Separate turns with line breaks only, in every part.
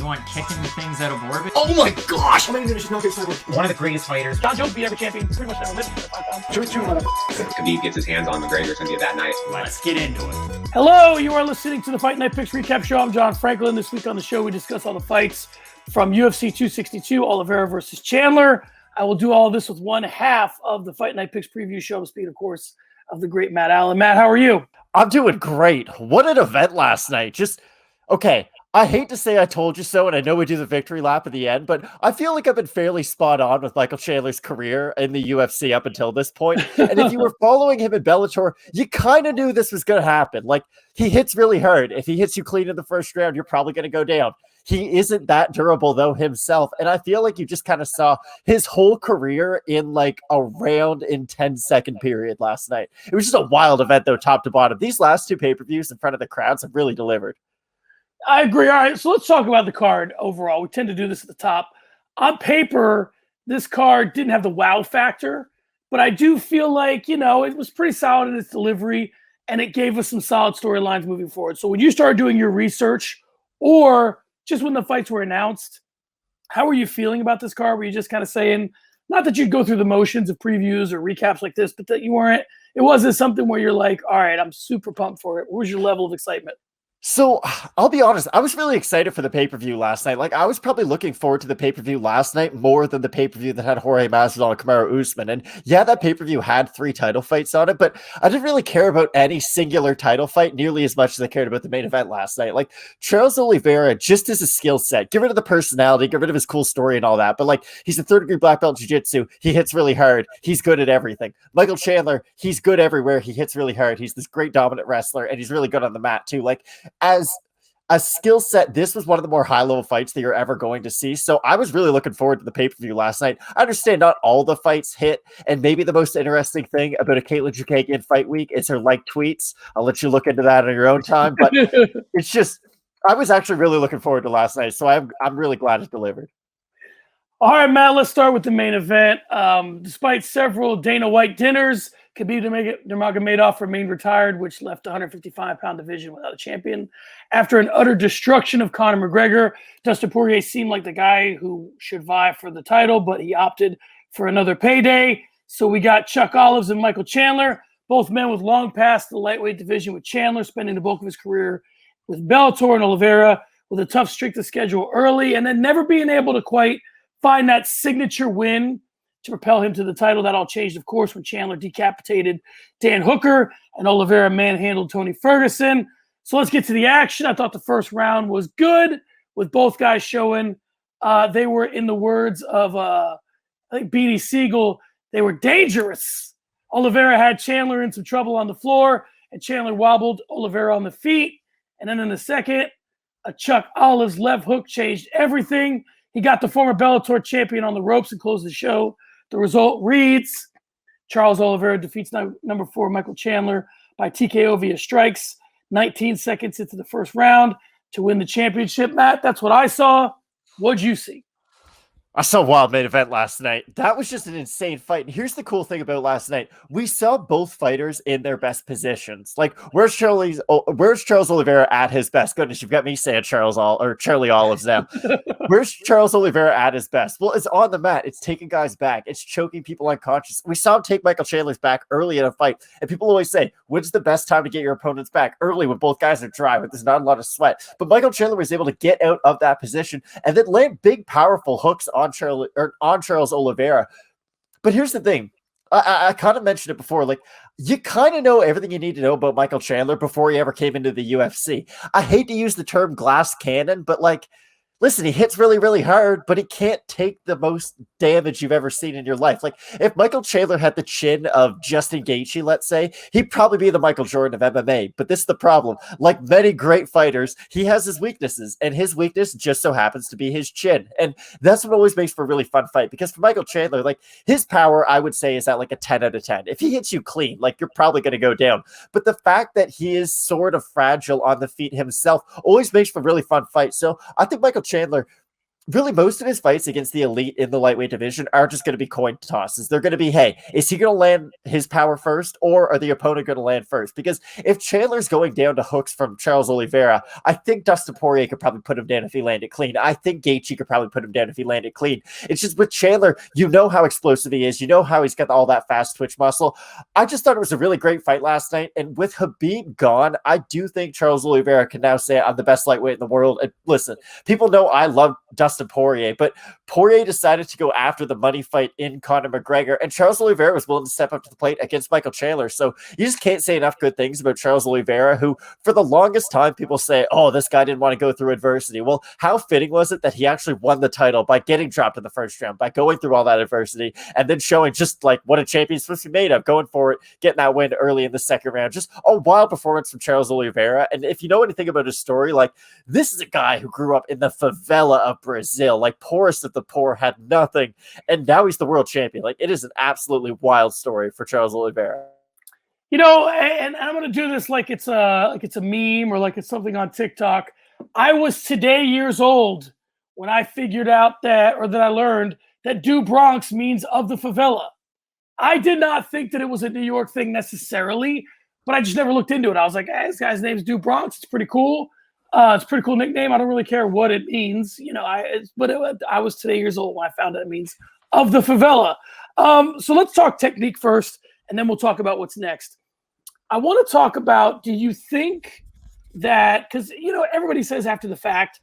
want kicking the things out of orbit.
Oh my gosh!
One of the greatest fighters.
John Jones beat every champion pretty much never lived.
If Khabib gets his hands on McGregor, it's going to be that night.
Let's get into it.
Hello, you are listening to the Fight Night Picks Recap Show. I'm John Franklin. This week on the show, we discuss all the fights from UFC 262, Oliveira versus Chandler. I will do all of this with one half of the Fight Night Picks preview show, speed, of course, of the great Matt Allen. Matt, how are you?
I'm doing great. What an event last night. Okay, I hate to say I told you so, and I know we do the victory lap at the end, but I feel like I've been fairly spot on with Michael Chandler's career in the UFC up until this point. And if you were following him in Bellator, you kind of knew this was going to happen. Like, he hits really hard. If he hits you clean in the first round, you're probably going to go down. He isn't that durable, though, himself. And I feel like you just kind of saw his whole career in like a round in 10-second period last night. It was just a wild event, though, top to bottom. These last two pay-per-views in front of the crowds have really delivered.
I agree. All right, so let's talk about the card overall. We tend to do this at the top. On paper, this card didn't have the wow factor, but I do feel like, it was pretty solid in its delivery, and it gave us some solid storylines moving forward. So when you started doing your research, or just when the fights were announced, how were you feeling about this card? Were you just kind of saying, not that you'd go through the motions of previews or recaps like this, but that it wasn't something where you're like, all right, I'm super pumped for it. What was your level of excitement?
So I'll be honest, I was really excited for the pay-per-view last night. Like, I was probably looking forward to the pay-per-view last night more than the pay-per-view that had Jorge Masvidal and Kamaru Usman. And yeah, that pay-per-view had 3 title fights on it, but I didn't really care about any singular title fight nearly as much as I cared about the main event last night. Like, Charles Oliveira, just as a skill set, get rid of the personality, get rid of his cool story and all that, but like, he's a third-degree black belt in jiu-jitsu. He hits really hard. He's good at everything. Michael Chandler, he's good everywhere. He hits really hard. He's this great dominant wrestler, and he's really good on the mat too. Like, as a skill set, this was one of the more high-level fights that you're ever going to see. So I was really looking forward to the pay-per-view last night. I understand not all the fights hit, and maybe the most interesting thing about a Katlyn Chookagian fight week is her like tweets. I'll let you look into that on your own time, but it's just, I was actually really looking forward to last night, so I'm really glad it delivered.
All right, Matt, let's start with the main event. Despite several Dana White dinners, Khabib Nurmagomedov remained retired, which left the 155-pound division without a champion. After an utter destruction of Conor McGregor, Dustin Poirier seemed like the guy who should vie for the title, but he opted for another payday. So we got Chuck Olives and Michael Chandler, both men with long past the lightweight division, with Chandler spending the bulk of his career with Bellator and Oliveira with a tough streak to schedule early, and then never being able to quite find that signature win to propel him to the title. That all changed, of course, when Chandler decapitated Dan Hooker and Oliveira manhandled Tony Ferguson. So let's get to the action. I thought the first round was good, with both guys showing they were, in the words of I think Beanie Siegel, they were dangerous. Oliveira had Chandler in some trouble on the floor, and Chandler wobbled Oliveira on the feet. And then in the second, a Chuck Olives left hook changed everything. He got the former Bellator champion on the ropes and closed the show. The result reads, Charles Oliveira defeats number 4 Michael Chandler by TKO via strikes 19 seconds into the first round to win the championship. Matt, that's what I saw. What'd you see?
I saw a wild main event last night. That was just an insane fight. And here's the cool thing about last night. We saw both fighters in their best positions. Like, where's Charles Oliveira at his best? Goodness, you've got me saying Charlie Olives now. Where's Charles Oliveira at his best? Well, it's on the mat. It's taking guys back. It's choking people unconscious. We saw him take Michael Chandler's back early in a fight. And people always say, when's the best time to get your opponent's back? Early, when both guys are dry, when there's not a lot of sweat. But Michael Chandler was able to get out of that position and then land big, powerful hooks on Charles Oliveira. But here's the thing. I kind of mentioned it before. Like, you kind of know everything you need to know about Michael Chandler before he ever came into the UFC. I hate to use the term glass cannon, but like, listen, he hits really, really hard, but he can't take the most damage you've ever seen in your life. Like, if Michael Chandler had the chin of Justin Gaethje, let's say, he'd probably be the Michael Jordan of MMA. But this is the problem. Like many great fighters, he has his weaknesses, and his weakness just so happens to be his chin. And that's what always makes for a really fun fight, because for Michael Chandler, like, his power, I would say, is at like a 10 out of 10. If he hits you clean, like, you're probably going to go down. But the fact that he is sort of fragile on the feet himself always makes for a really fun fight. So I think Michael Chandler really most of his fights against the elite in the lightweight division are just going to be coin tosses. They're going to be, hey, is he going to land his power first, or are the opponent going to land first? Because if Chandler's going down to hooks from Charles Oliveira, I think Dustin Poirier could probably put him down if he landed clean. I think Gaethje could probably put him down if he landed clean. It's just with Chandler, you know how explosive he is. You know how he's got all that fast twitch muscle. I just thought it was a really great fight last night. And with Khabib gone, I do think Charles Oliveira can now say I'm the best lightweight in the world. And listen, people know I love Dustin Poirier, but Poirier decided to go after the money fight in Conor McGregor, and Charles Oliveira was willing to step up to the plate against Michael Chandler. So you just can't say enough good things about Charles Oliveira, who for the longest time people say, oh, this guy didn't want to go through adversity. Well, how fitting was it that he actually won the title by getting dropped in the first round, by going through all that adversity, and then showing just like what a champion's supposed to be made of, going for it, getting that win early in the second round. Just a wild performance from Charles Oliveira. And if you know anything about his story, like this is a guy who grew up in the favela of Brazil, like poorest of the poor, had nothing, and now he's the world champion. Like it is an absolutely wild story for Charles Oliveira.
You know, and I'm going to do this like it's a meme or like it's something on TikTok. I was today years old when I figured out that I learned that Do Bronx means of the favela. I did not think that it was a New York thing necessarily, but I just never looked into it. I was like, hey, this guy's name's Do Bronx. It's pretty cool. It's a pretty cool nickname. I don't really care what it means, you know. I was today years old when I found out it means of the favela. So let's talk technique first, and then we'll talk about what's next. I want to talk about, do you think that, because, you know, everybody says after the fact,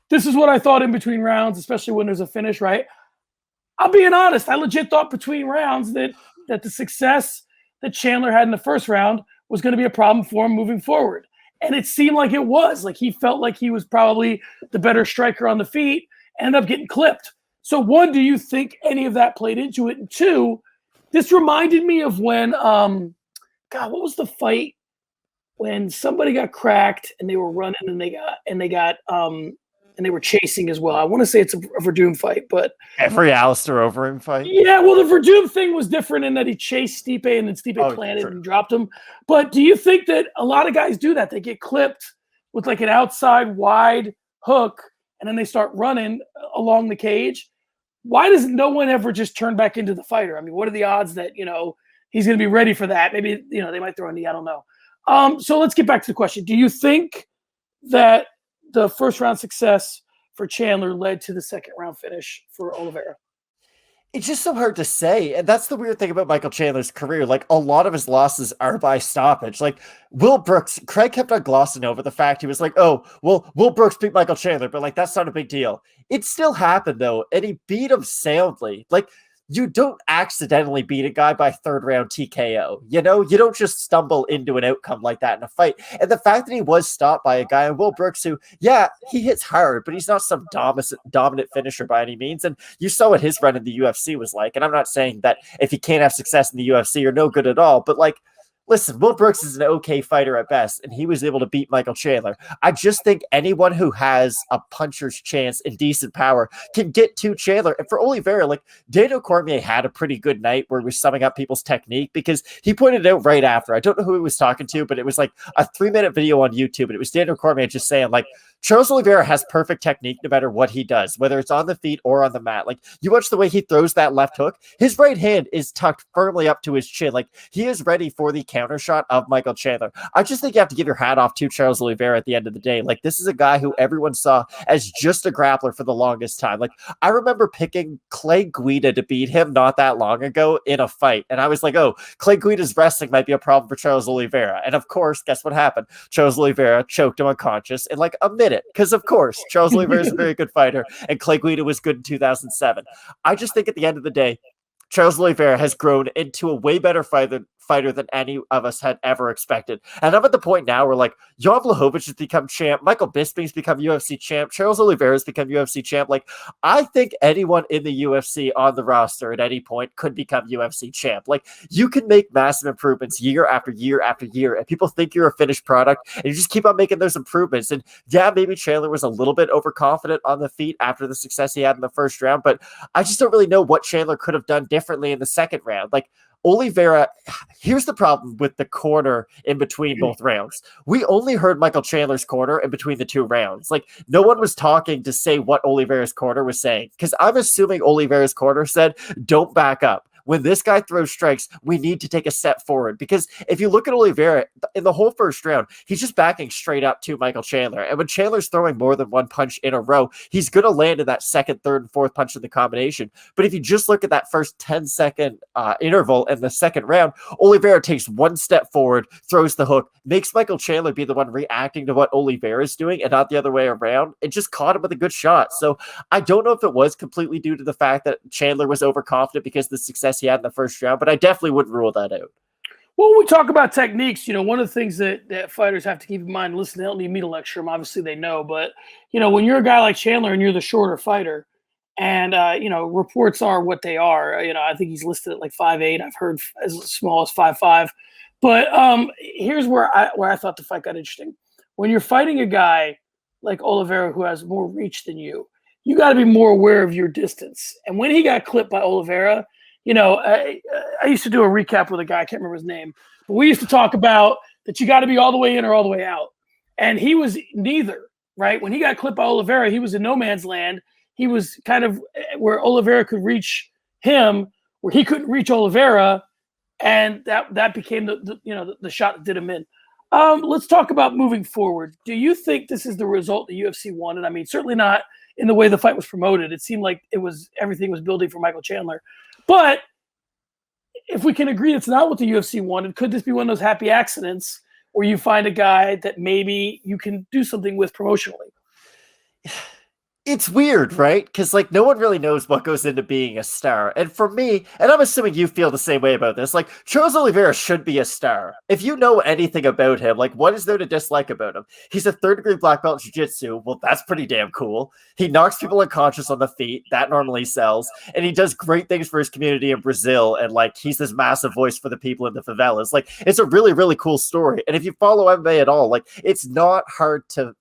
this is what I thought in between rounds, especially when there's a finish, right? I'm being honest. I legit thought between rounds that the success that Chandler had in the first round was going to be a problem for him moving forward. And it seemed like it was. Like he felt like he was probably the better striker on the feet, ended up getting clipped. So one, do you think any of that played into it? And two, this reminded me of when, God, what was the fight when somebody got cracked and they were running and they were chasing as well? I want to say it's a Verdum fight, but
Every Alistair Overeem fight.
yeah, well, the Verdum thing was different in that he chased Stipe and then Stipe planted and dropped him. But do you think that a lot of guys do that? They get clipped with like an outside wide hook and then they start running along the cage. Why does no one ever just turn back into the fighter? I mean, what are the odds that, you know, he's going to be ready for that? Maybe, you know, they might throw a knee. I don't know. So let's get back to the question. Do you think that the first round success for Chandler led to the second round finish for Oliveira?
It's just so hard to say. And that's the weird thing about Michael Chandler's career. Like a lot of his losses are by stoppage. Like Will Brooks, Craig kept on glossing over the fact he was like, oh, well, Will Brooks beat Michael Chandler, but like, that's not a big deal. It still happened though. And he beat him soundly. Like you don't accidentally beat a guy by third round TKO. You know, you don't just stumble into an outcome like that in a fight. And the fact that he was stopped by a guy, and Will Brooks, who, yeah, he hits hard, but he's not some dominant finisher by any means. And you saw what his run in the UFC was like. And I'm not saying that if he can't have success in the UFC, you're no good at all, but like, listen, Will Brooks is an okay fighter at best, and he was able to beat Michael Chandler. I just think anyone who has a puncher's chance and decent power can get to Chandler. And for Oliveira, like Daniel Cormier had a pretty good night where he was summing up people's technique because he pointed it out right after. I don't know who he was talking to, but it was like a 3-minute video on YouTube, and it was Daniel Cormier just saying like, Charles Oliveira has perfect technique no matter what he does, whether it's on the feet or on the mat. Like you watch the way he throws that left hook, his right hand is tucked firmly up to his chin. Like he is ready for the counter shot of Michael Chandler. I just think you have to give your hat off to Charles Oliveira at the end of the day. Like this is a guy who everyone saw as just a grappler for the longest time. Like I remember picking Clay Guida to beat him not that long ago in a fight. And I was like, oh, Clay Guida's wrestling might be a problem for Charles Oliveira. And of course, guess what happened? Charles Oliveira choked him unconscious in like a minute. Because of course, Charles Oliveira is a very good fighter and Clay Guida was good in 2007. I just think at the end of the day, Charles Oliveira has grown into a way better fighter than any of us had ever expected. And I'm at the point now where like Jan Blachowicz has become champ, Michael Bisping's become UFC champ, Charles Oliveira's become UFC champ. Like I think anyone in the UFC on the roster at any point could become UFC champ. Like you can make massive improvements year after year after year, and people think you're a finished product, and you just keep on making those improvements. And yeah, maybe Chandler was a little bit overconfident on the feet after the success he had in the first round, but I just don't really know what Chandler could have done differently in the second round. Like Oliveira, here's the problem with the corner in between both rounds. We only heard Michael Chandler's corner in between the 2 rounds. Like, no one was talking to say what Oliveira's corner was saying, because I'm assuming Oliveira's corner said, don't back up. When this guy throws strikes, we need to take a step forward. Because if you look at Oliveira, in the whole first round, he's just backing straight up to Michael Chandler. And when Chandler's throwing more than 1 punch in a row, he's going to land in that second, third, and fourth punch in the combination. But if you just look at that first 10-second interval in the second round, Oliveira takes 1 step forward, throws the hook, makes Michael Chandler be the one reacting to what Oliveira is doing and not the other way around. It just caught him with a good shot. So I don't know if it was completely due to the fact that Chandler was overconfident because of the success he had in the first round, but I definitely wouldn't rule that out.
Well, when we talk about techniques, one of the things that fighters have to keep in mind, listen, they don't need me to lecture them. Obviously they know, but when you're a guy like Chandler and you're the shorter fighter and, reports are what they are, I think he's listed at like 5'8". I've heard as small as 5'5". But here's where I thought the fight got interesting. When you're fighting a guy like Oliveira who has more reach than you got to be more aware of your distance. And when he got clipped by Oliveira, I used to do a recap with a guy, I can't remember his name, but we used to talk about that you got to be all the way in or all the way out. And he was neither, right? When he got clipped by Oliveira, he was in no man's land. He was kind of where Oliveira could reach him, where he couldn't reach Oliveira, and that became the shot that did him in. Let's talk about moving forward. Do you think this is the result the UFC wanted? I mean, certainly not in the way the fight was promoted. It seemed like everything was building for Michael Chandler. But if we can agree it's not what the UFC wanted, could this be one of those happy accidents where you find a guy that maybe you can do something with promotionally?
It's weird, right? Because no one really knows what goes into being a star. And for me, and I'm assuming you feel the same way about this, Charles Oliveira should be a star. If you know anything about him, what is there to dislike about him? He's a 3rd-degree black belt in jiu-jitsu. Well, that's pretty damn cool. He knocks people unconscious on the feet. That normally sells. And he does great things for his community in Brazil. And he's this massive voice for the people in the favelas. It's a really, really cool story. And if you follow MMA at all, it's not hard to,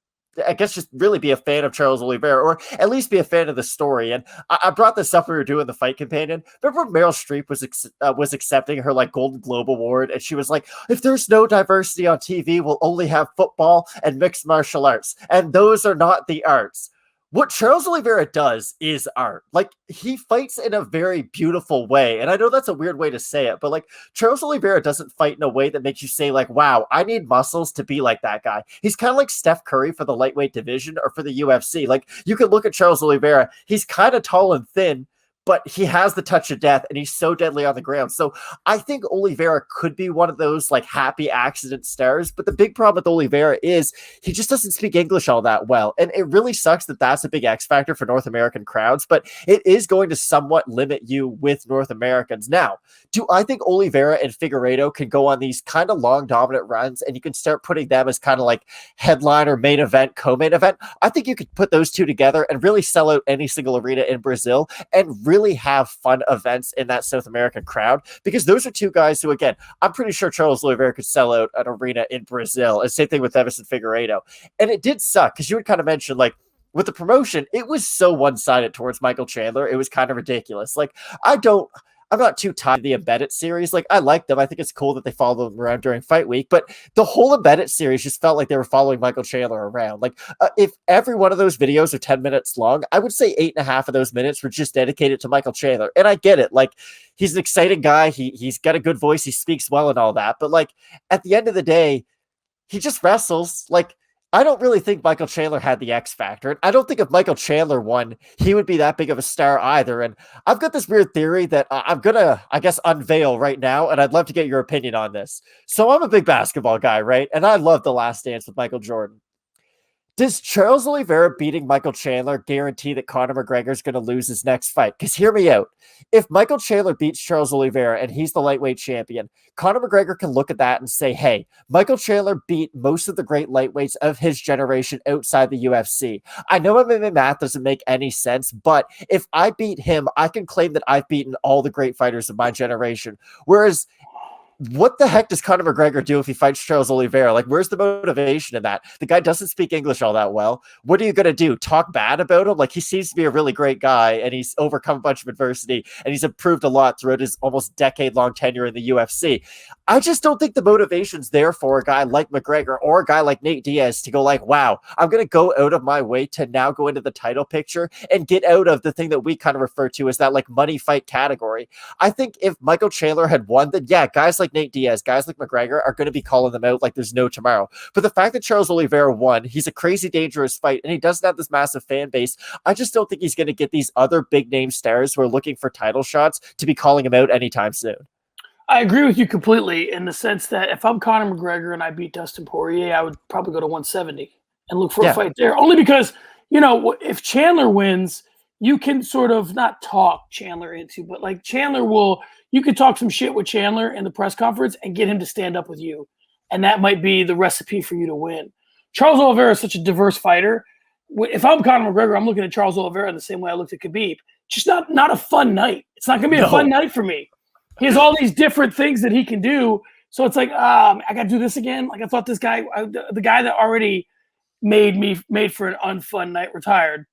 I guess, just really be a fan of Charles Oliveira, or at least be a fan of the story. And I brought this up when we were doing the Fight Companion. Remember Meryl Streep was accepting her Golden Globe Award, and she was like, if there's no diversity on TV, we'll only have football and mixed martial arts. And those are not the arts. What Charles Oliveira does is art. He fights in a very beautiful way. And I know that's a weird way to say it, but Charles Oliveira doesn't fight in a way that makes you say wow, I need muscles to be like that guy. He's kind of like Steph Curry for the lightweight division or for the UFC. You could look at Charles Oliveira. He's kind of tall and thin, but he has the touch of death, and he's so deadly on the ground. So I think Oliveira could be one of those happy accident stars. But the big problem with Oliveira is he just doesn't speak English all that well. And it really sucks that that's a big X factor for North American crowds, but it is going to somewhat limit you with North Americans. Now, do I think Oliveira and Figueiredo can go on these kind of long dominant runs and you can start putting them as kind of headline or main event, co-main event? I think you could put those two together and really sell out any single arena in Brazil and really have fun events in that South American crowd, because those are two guys who, again, I'm pretty sure Charles Oliveira could sell out an arena in Brazil. And same thing with Edson Figueiredo. And it did suck, because you had kind of mentioned, with the promotion, it was so one-sided towards Michael Chandler. It was kind of ridiculous. I'm not too tied to the Embedded series. I like them. I think it's cool that they follow them around during fight week, but the whole Embedded series just felt like they were following Michael Chandler around. If every one of those videos are 10 minutes long, I would say 8.5 of those minutes were just dedicated to Michael Chandler. And I get it. He's an exciting guy. He's got a good voice. He speaks well and all that. But at the end of the day, he just wrestles. I don't really think Michael Chandler had the X factor. And I don't think if Michael Chandler won, he would be that big of a star either. And I've got this weird theory that I'm going to, I guess, unveil right now. And I'd love to get your opinion on this. So I'm a big basketball guy, right? And I love The Last Dance with Michael Jordan. Does Charles Oliveira beating Michael Chandler guarantee that Conor McGregor is going to lose his next fight? Because hear me out. If Michael Chandler beats Charles Oliveira and he's the lightweight champion, Conor McGregor can look at that and say, hey, Michael Chandler beat most of the great lightweights of his generation outside the UFC. I know MMA math doesn't make any sense, but if I beat him, I can claim that I've beaten all the great fighters of my generation. Whereas what the heck does Conor McGregor do if he fights Charles Oliveira? Like, where's the motivation in that? The guy doesn't speak English all that well. What are you going to do? Talk bad about him? Like, he seems to be a really great guy, and he's overcome a bunch of adversity, and he's improved a lot throughout his almost decade-long tenure in the UFC. I just don't think the motivation's there for a guy like McGregor or a guy like Nate Diaz to go like, wow, I'm going to go out of my way to now go into the title picture and get out of the thing that we kind of refer to as that like money fight category. I think if Michael Chandler had won, then yeah, guys like Nate Diaz, guys like McGregor are going to be calling them out like there's no tomorrow. But the fact that Charles Oliveira won, he's a crazy dangerous fight, and he doesn't have this massive fan base. I just don't think he's going to get these other big name stars who are looking for title shots to be calling him out anytime soon.
I agree with you completely in the sense that if I'm Conor McGregor and I beat Dustin Poirier, I would probably go to 170 and look for a fight there. Only because, you know, if Chandler wins, you can sort of not talk Chandler into, but like you could talk some shit with Chandler in the press conference and get him to stand up with you. And that might be the recipe for you to win. Charles Oliveira is such a diverse fighter. If I'm Conor McGregor, I'm looking at Charles Oliveira the same way I looked at Khabib. Just not a fun night. It's not going to be a fun night for me. He has all these different things that he can do. So it's like, I got to do this again. Like I thought this guy, the guy that already made for an unfun night retired.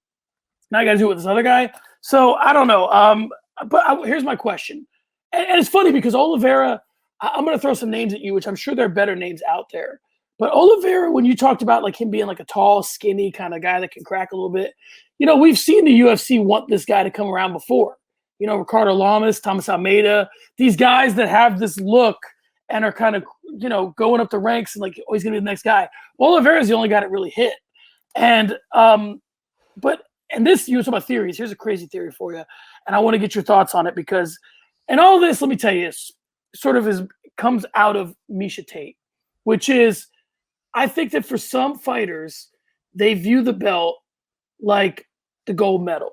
Now I got to do it with this other guy. So I don't know. Here's my question. And it's funny because Oliveira, I'm going to throw some names at you, which I'm sure there are better names out there. But Oliveira, when you talked about like him being like a tall, skinny kind of guy that can crack a little bit, you know, we've seen the UFC want this guy to come around before. You know, Ricardo Lamas, Thomas Almeida, these guys that have this look and are kind of, you know, going up the ranks and like, oh, he's going to be the next guy. Oliveira's the only guy that really hit. And, and this, you were talking about theories. Here's a crazy theory for you. And I want to get your thoughts on it because, and all this, let me tell you, comes out of Miesha Tate, which is, I think that for some fighters, they view the belt like the gold medal.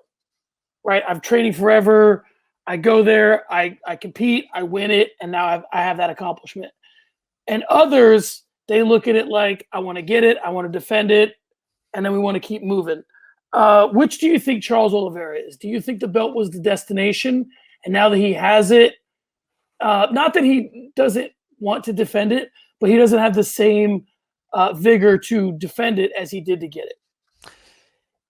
Right, I'm training forever. I go there, I compete, I win it, and now I have that accomplishment. And others, they look at it like, I want to get it, I want to defend it, and then we want to keep moving. Which do you think Charles Oliveira is? Do you think the belt was the destination, and now that he has it, not that he doesn't want to defend it, but he doesn't have the same vigor to defend it as he did to get it?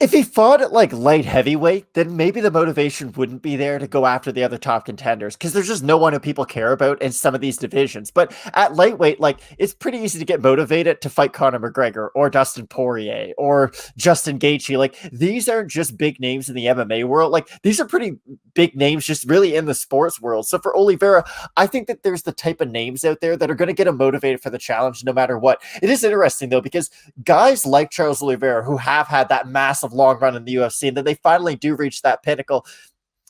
If he fought at like light heavyweight, then maybe the motivation wouldn't be there to go after the other top contenders because there's just no one who people care about in some of these divisions. But at lightweight, like it's pretty easy to get motivated to fight Conor McGregor or Dustin Poirier or Justin Gaethje. Like these aren't just big names in the MMA world. Like these are pretty big names just really in the sports world. So for Oliveira, I think that there's the type of names out there that are going to get him motivated for the challenge no matter what. It is interesting though, because guys like Charles Oliveira who have had that massive long run in the UFC and then they finally do reach that pinnacle,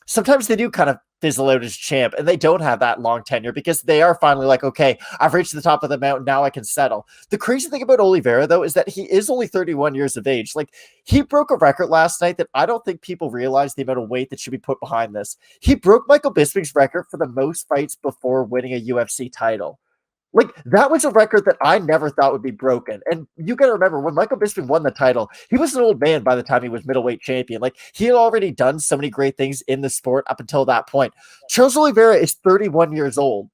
sometimes they do kind of fizzle out as champ and they don't have that long tenure because they are finally like, okay, I've reached the top of the mountain, now I can settle. The crazy thing about Oliveira though is that he is only 31 years of age. Like he broke a record last night that I don't think people realize the amount of weight that should be put behind this. He broke Michael Bisping's record for the most fights before winning a UFC title. Like, that was a record that I never thought would be broken. And you got to remember, when Michael Bisping won the title, he was an old man by the time he was middleweight champion. Like, he had already done so many great things in the sport up until that point. Charles Oliveira is 31 years old.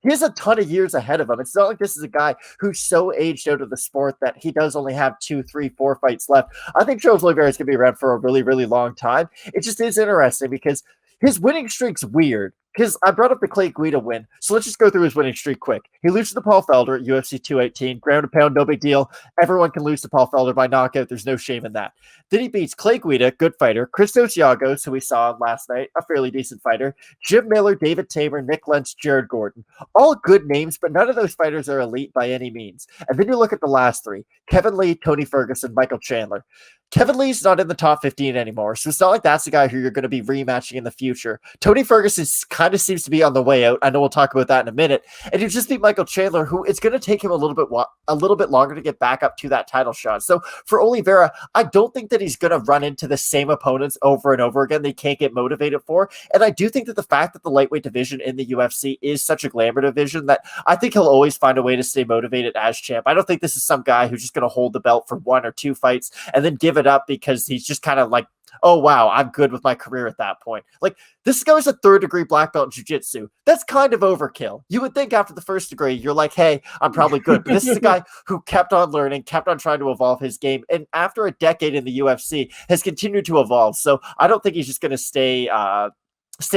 He has a ton of years ahead of him. It's not like this is a guy who's so aged out of the sport that he does only have 2, 3, 4 fights left. I think Charles Oliveira is going to be around for a really, really long time. It just is interesting because his winning streak's weird. Because I brought up the Clay Guida win, so let's just go through his winning streak quick. He loses to Paul Felder at UFC 218, ground and pound, no big deal. Everyone can lose to Paul Felder by knockout. There's no shame in that. Then he beats Clay Guida, good fighter, Christos Giagos, who we saw last night, a fairly decent fighter, Jim Miller, David Tabor, Nick Lentz, Jared Gordon. All good names, but none of those fighters are elite by any means. And then you look at the last three, Kevin Lee, Tony Ferguson, Michael Chandler. Kevin Lee's not in the top 15 anymore, so it's not like that's the guy who you're going to be rematching in the future. Tony Ferguson kind of seems to be on the way out. I know we'll talk about that in a minute. And you just beat Michael Chandler, who it's going to take him a little bit longer to get back up to that title shot. So for Oliveira, I don't think that he's going to run into the same opponents over and over again. They can't get motivated for. And I do think that the fact that the lightweight division in the UFC is such a glamour division that I think he'll always find a way to stay motivated as champ. I don't think this is some guy who's just going to hold the belt for 1 or 2 fights and then give it up because he's just kind of like oh, wow, I'm good with my career at that point. Like, this guy was a 3rd-degree black belt in jiu-jitsu. That's kind of overkill. You would think after the 1st degree, you're like, hey, I'm probably good. But this is a guy who kept on learning, kept on trying to evolve his game, and after a decade in the UFC, has continued to evolve. So I don't think he's just going to stay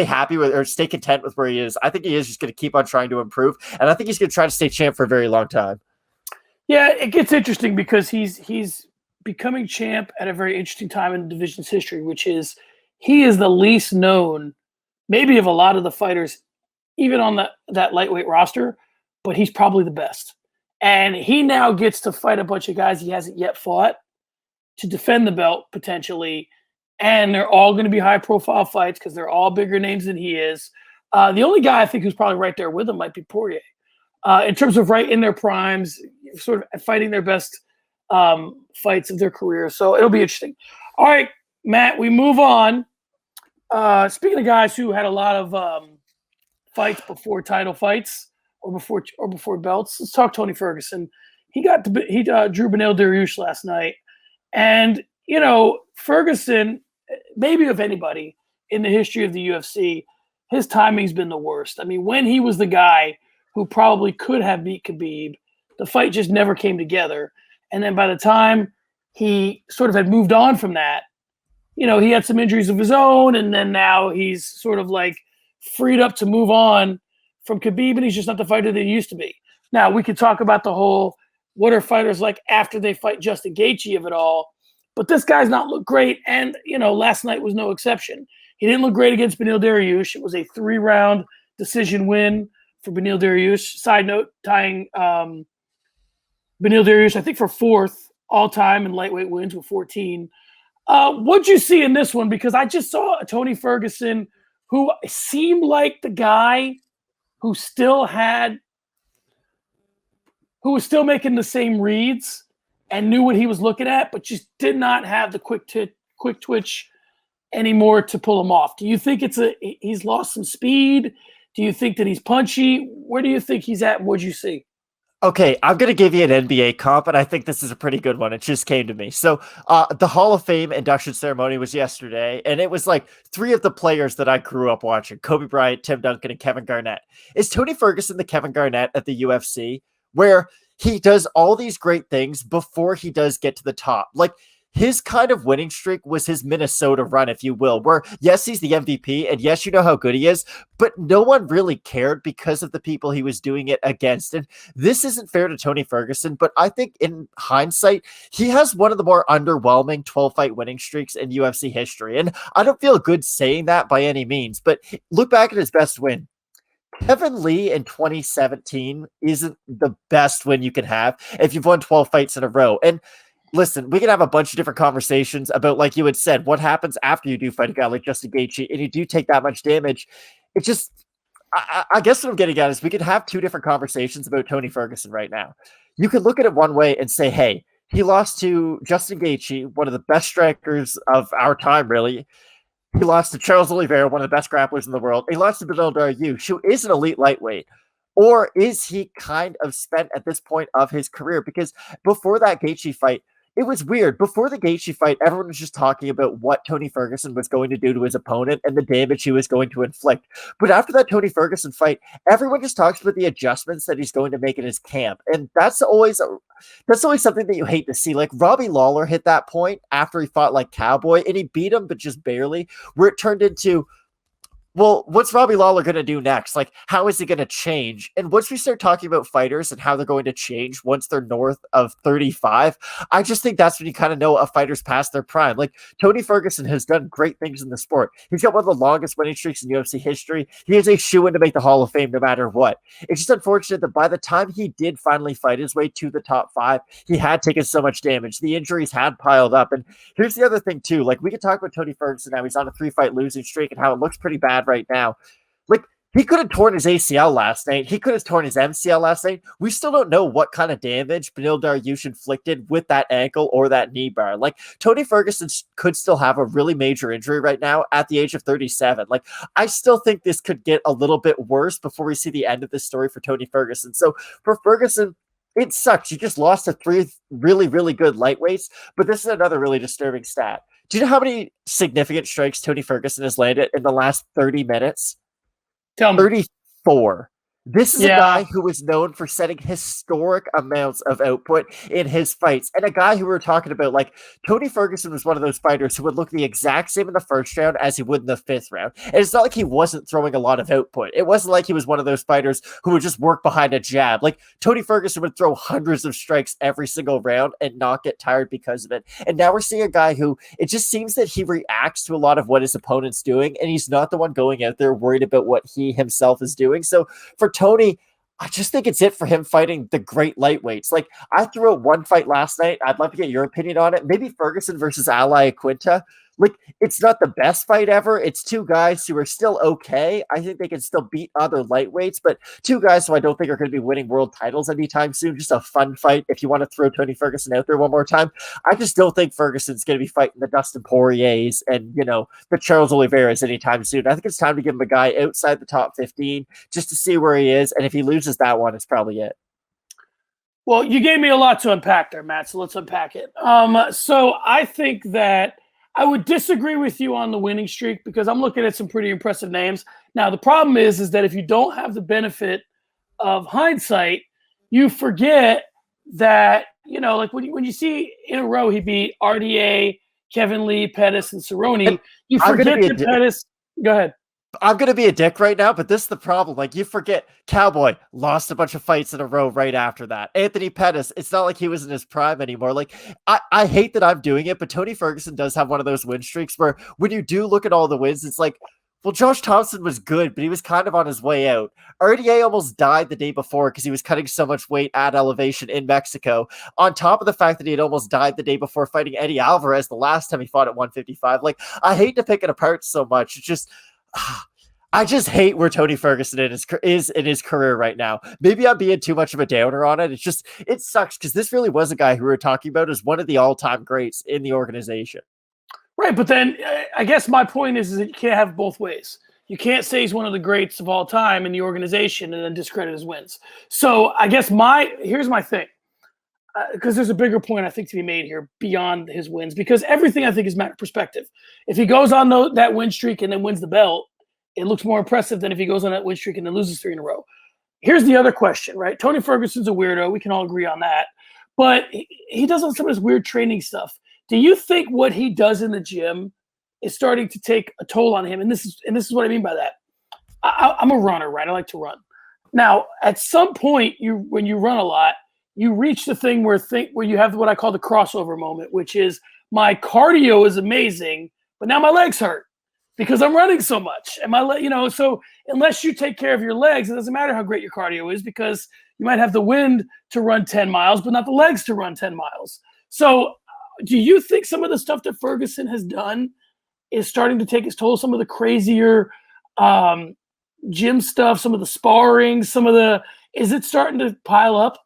happy with or stay content with where he is. I think he is just going to keep on trying to improve, and I think he's going to try to stay champ for a very long time.
Yeah, it gets interesting because he's becoming champ at a very interesting time in the division's history, which is he is the least known, maybe of a lot of the fighters, even on that lightweight roster, but he's probably the best. And he now gets to fight a bunch of guys he hasn't yet fought to defend the belt potentially. And they're all going to be high-profile fights because they're all bigger names than he is. The only guy I think who's probably right there with him might be Poirier. In terms of right in their primes, sort of fighting their best fights of their career. So it'll be interesting. All right, Matt, we move on. Speaking of guys who had a lot of fights before title fights or before belts, let's talk Tony Ferguson. He drew Beneil Dariush last night. And, you know, Ferguson, maybe of anybody in the history of the UFC, his timing's been the worst. I mean, when he was the guy who probably could have beat Khabib, the fight just never came together. And then by the time he sort of had moved on from that, you know, he had some injuries of his own, and then now he's sort of like freed up to move on from Khabib, and he's just not the fighter that he used to be. Now, we could talk about the whole what are fighters like after they fight Justin Gaethje of it all, but this guy's not looked great, and, you know, last night was no exception. He didn't look great against Beneil Dariush. It was a 3-round decision win for Beneil Dariush. Side note, tying Beneil Dariush, I think, for 4th all-time in lightweight wins with 14. What'd you see in this one? Because I just saw Tony Ferguson, who seemed like the guy who was still making the same reads and knew what he was looking at, but just did not have the quick twitch anymore to pull him off. Do you think he's lost some speed? Do you think that he's punchy? Where do you think he's at? What'd you see?
Okay, I'm going to give you an NBA comp, and I think this is a pretty good one. It just came to me. So the Hall of Fame induction ceremony was yesterday, and it was like 3 of the players that I grew up watching: Kobe Bryant, Tim Duncan, and Kevin Garnett. Is Tony Ferguson the Kevin Garnett at the UFC, where he does all these great things before he does get to the top? Like, his kind of winning streak was his Minnesota run, if you will, where, yes, he's the MVP, and yes, you know how good he is, but no one really cared because of the people he was doing it against. And this isn't fair to Tony Ferguson, but I think in hindsight, he has one of the more underwhelming 12-fight winning streaks in UFC history. And I don't feel good saying that by any means, but look back at his best win. Kevin Lee in 2017 isn't the best win you can have if you've won 12 fights in a row. And listen, we can have a bunch of different conversations about, like you had said, what happens after you do fight a guy like Justin Gaethje and you do take that much damage. It just, I guess what I'm getting at is we could have 2 different conversations about Tony Ferguson right now. You could look at it one way and say, hey, he lost to Justin Gaethje, one of the best strikers of our time, really. He lost to Charles Oliveira, one of the best grapplers in the world. He lost to Beneil Dariush, who is an elite lightweight. Or is he kind of spent at this point of his career? Because before that Gaethje fight, it was weird. Before the Gaethje fight, everyone was just talking about what Tony Ferguson was going to do to his opponent and the damage he was going to inflict. But after that Tony Ferguson fight, everyone just talks about the adjustments that he's going to make in his camp. And that's always something that you hate to see. Like, Robbie Lawler hit that point after he fought like Cowboy, and he beat him, but just barely, where it turned into, well, what's Robbie Lawler going to do next? Like, how is he going to change? And once we start talking about fighters and how they're going to change once they're north of 35, I just think that's when you kind of know a fighter's past their prime. Like, Tony Ferguson has done great things in the sport. He's got one of the longest winning streaks in UFC history. He is a shoo-in to make the Hall of Fame no matter what. It's just unfortunate that by the time he did finally fight his way to the top 5, he had taken so much damage. The injuries had piled up. And here's the other thing, too. Like, we could talk about Tony Ferguson now. He's on a 3-fight losing streak and how it looks pretty bad right now. Like, he could have torn his ACL last night. He could have torn his MCL last night. We still don't know what kind of damage Beneil Dariush inflicted with that ankle or that knee bar. Like, Tony Ferguson could still have a really major injury right now at the age of 37. Like, I still think this could get a little bit worse before we see the end of this story for Tony Ferguson. So for Ferguson, it sucks. You just lost to 3 really, really good lightweights, but this is another really disturbing stat. Do you know how many significant strikes Tony Ferguson has landed in the last 30 minutes?
Tell me.
34. This is a
Yeah.
guy who is known for setting historic amounts of output in his fights. And a guy who we were talking about, like, Tony Ferguson was one of those fighters who would look the exact same in the first round as he would in the fifth round. And it's not like he wasn't throwing a lot of output. It wasn't like he was one of those fighters who would just work behind a jab. Like, Tony Ferguson would throw hundreds of strikes every single round and not get tired because of it. And now we're seeing a guy who, it just seems that he reacts to a lot of what his opponent's doing, and he's not the one going out there worried about what he himself is doing. So for Tony, I just think it's it for him fighting the great lightweights. Like, I threw out one fight last night. I'd love to get your opinion on it. Maybe Ferguson versus Ally Quinta. Like, it's not the best fight ever. It's two guys who are still okay. I think they can still beat other lightweights, but two guys who I don't think are going to be winning world titles anytime soon. Just a fun fight if you want to throw Tony Ferguson out there one more time. I just don't think Ferguson's going to be fighting the Dustin Poiriers and, the Charles Oliveira's anytime soon. I think it's time to give him a guy outside the top 15 just to see where he is. And if he loses that one, it's probably it.
Well, you gave me a lot to unpack there, Matt, so let's unpack it. So I think that I would disagree with you on the winning streak because I'm looking at some pretty impressive names. Now, the problem is that if you don't have the benefit of hindsight, you forget that, like when you see in a row he beat RDA, Kevin Lee, Pettis, and Cerrone, you forget that Pettis – go ahead.
I'm going to be a dick right now, but this is the problem. Like, you forget Cowboy lost a bunch of fights in a row right after that. Anthony Pettis, it's not like he was in his prime anymore. Like, I hate that I'm doing it, but Tony Ferguson does have one of those win streaks where when you do look at all the wins, it's like, well, Josh Thompson was good, but he was kind of on his way out. RDA almost died the day before because he was cutting so much weight at elevation in Mexico. On top of the fact that he had almost died the day before fighting Eddie Alvarez the last time he fought at 155. Like, I hate to pick it apart so much. It's just... I just hate where Tony Ferguson is in his career right now. Maybe I'm being too much of a downer on it. It sucks because this really was a guy who we were talking about as one of the all-time greats in the organization.
Right, but then I guess my point is that you can't have both ways. You can't say he's one of the greats of all time in the organization and then discredit his wins. So I guess here's my thing. Because there's a bigger point I think to be made here beyond his wins, because everything I think is matter of perspective. If he goes on that win streak and then wins the belt, it looks more impressive than if he goes on that win streak and then loses 3 in a row. Here's the other question, right? Tony Ferguson's a weirdo. We can all agree on that. But he does some of this weird training stuff. Do you think what he does in the gym is starting to take a toll on him? And this is what I mean by that. I'm a runner, right? I like to run. Now, at some point, when you run a lot, you reach the thing where you have what I call the crossover moment, which is my cardio is amazing, but now my legs hurt because I'm running so much. And so unless you take care of your legs, it doesn't matter how great your cardio is because you might have the wind to run 10 miles, but not the legs to run 10 miles. So do you think some of the stuff that Ferguson has done is starting to take its toll? Some of the crazier gym stuff, some of the sparring, is it starting to pile up?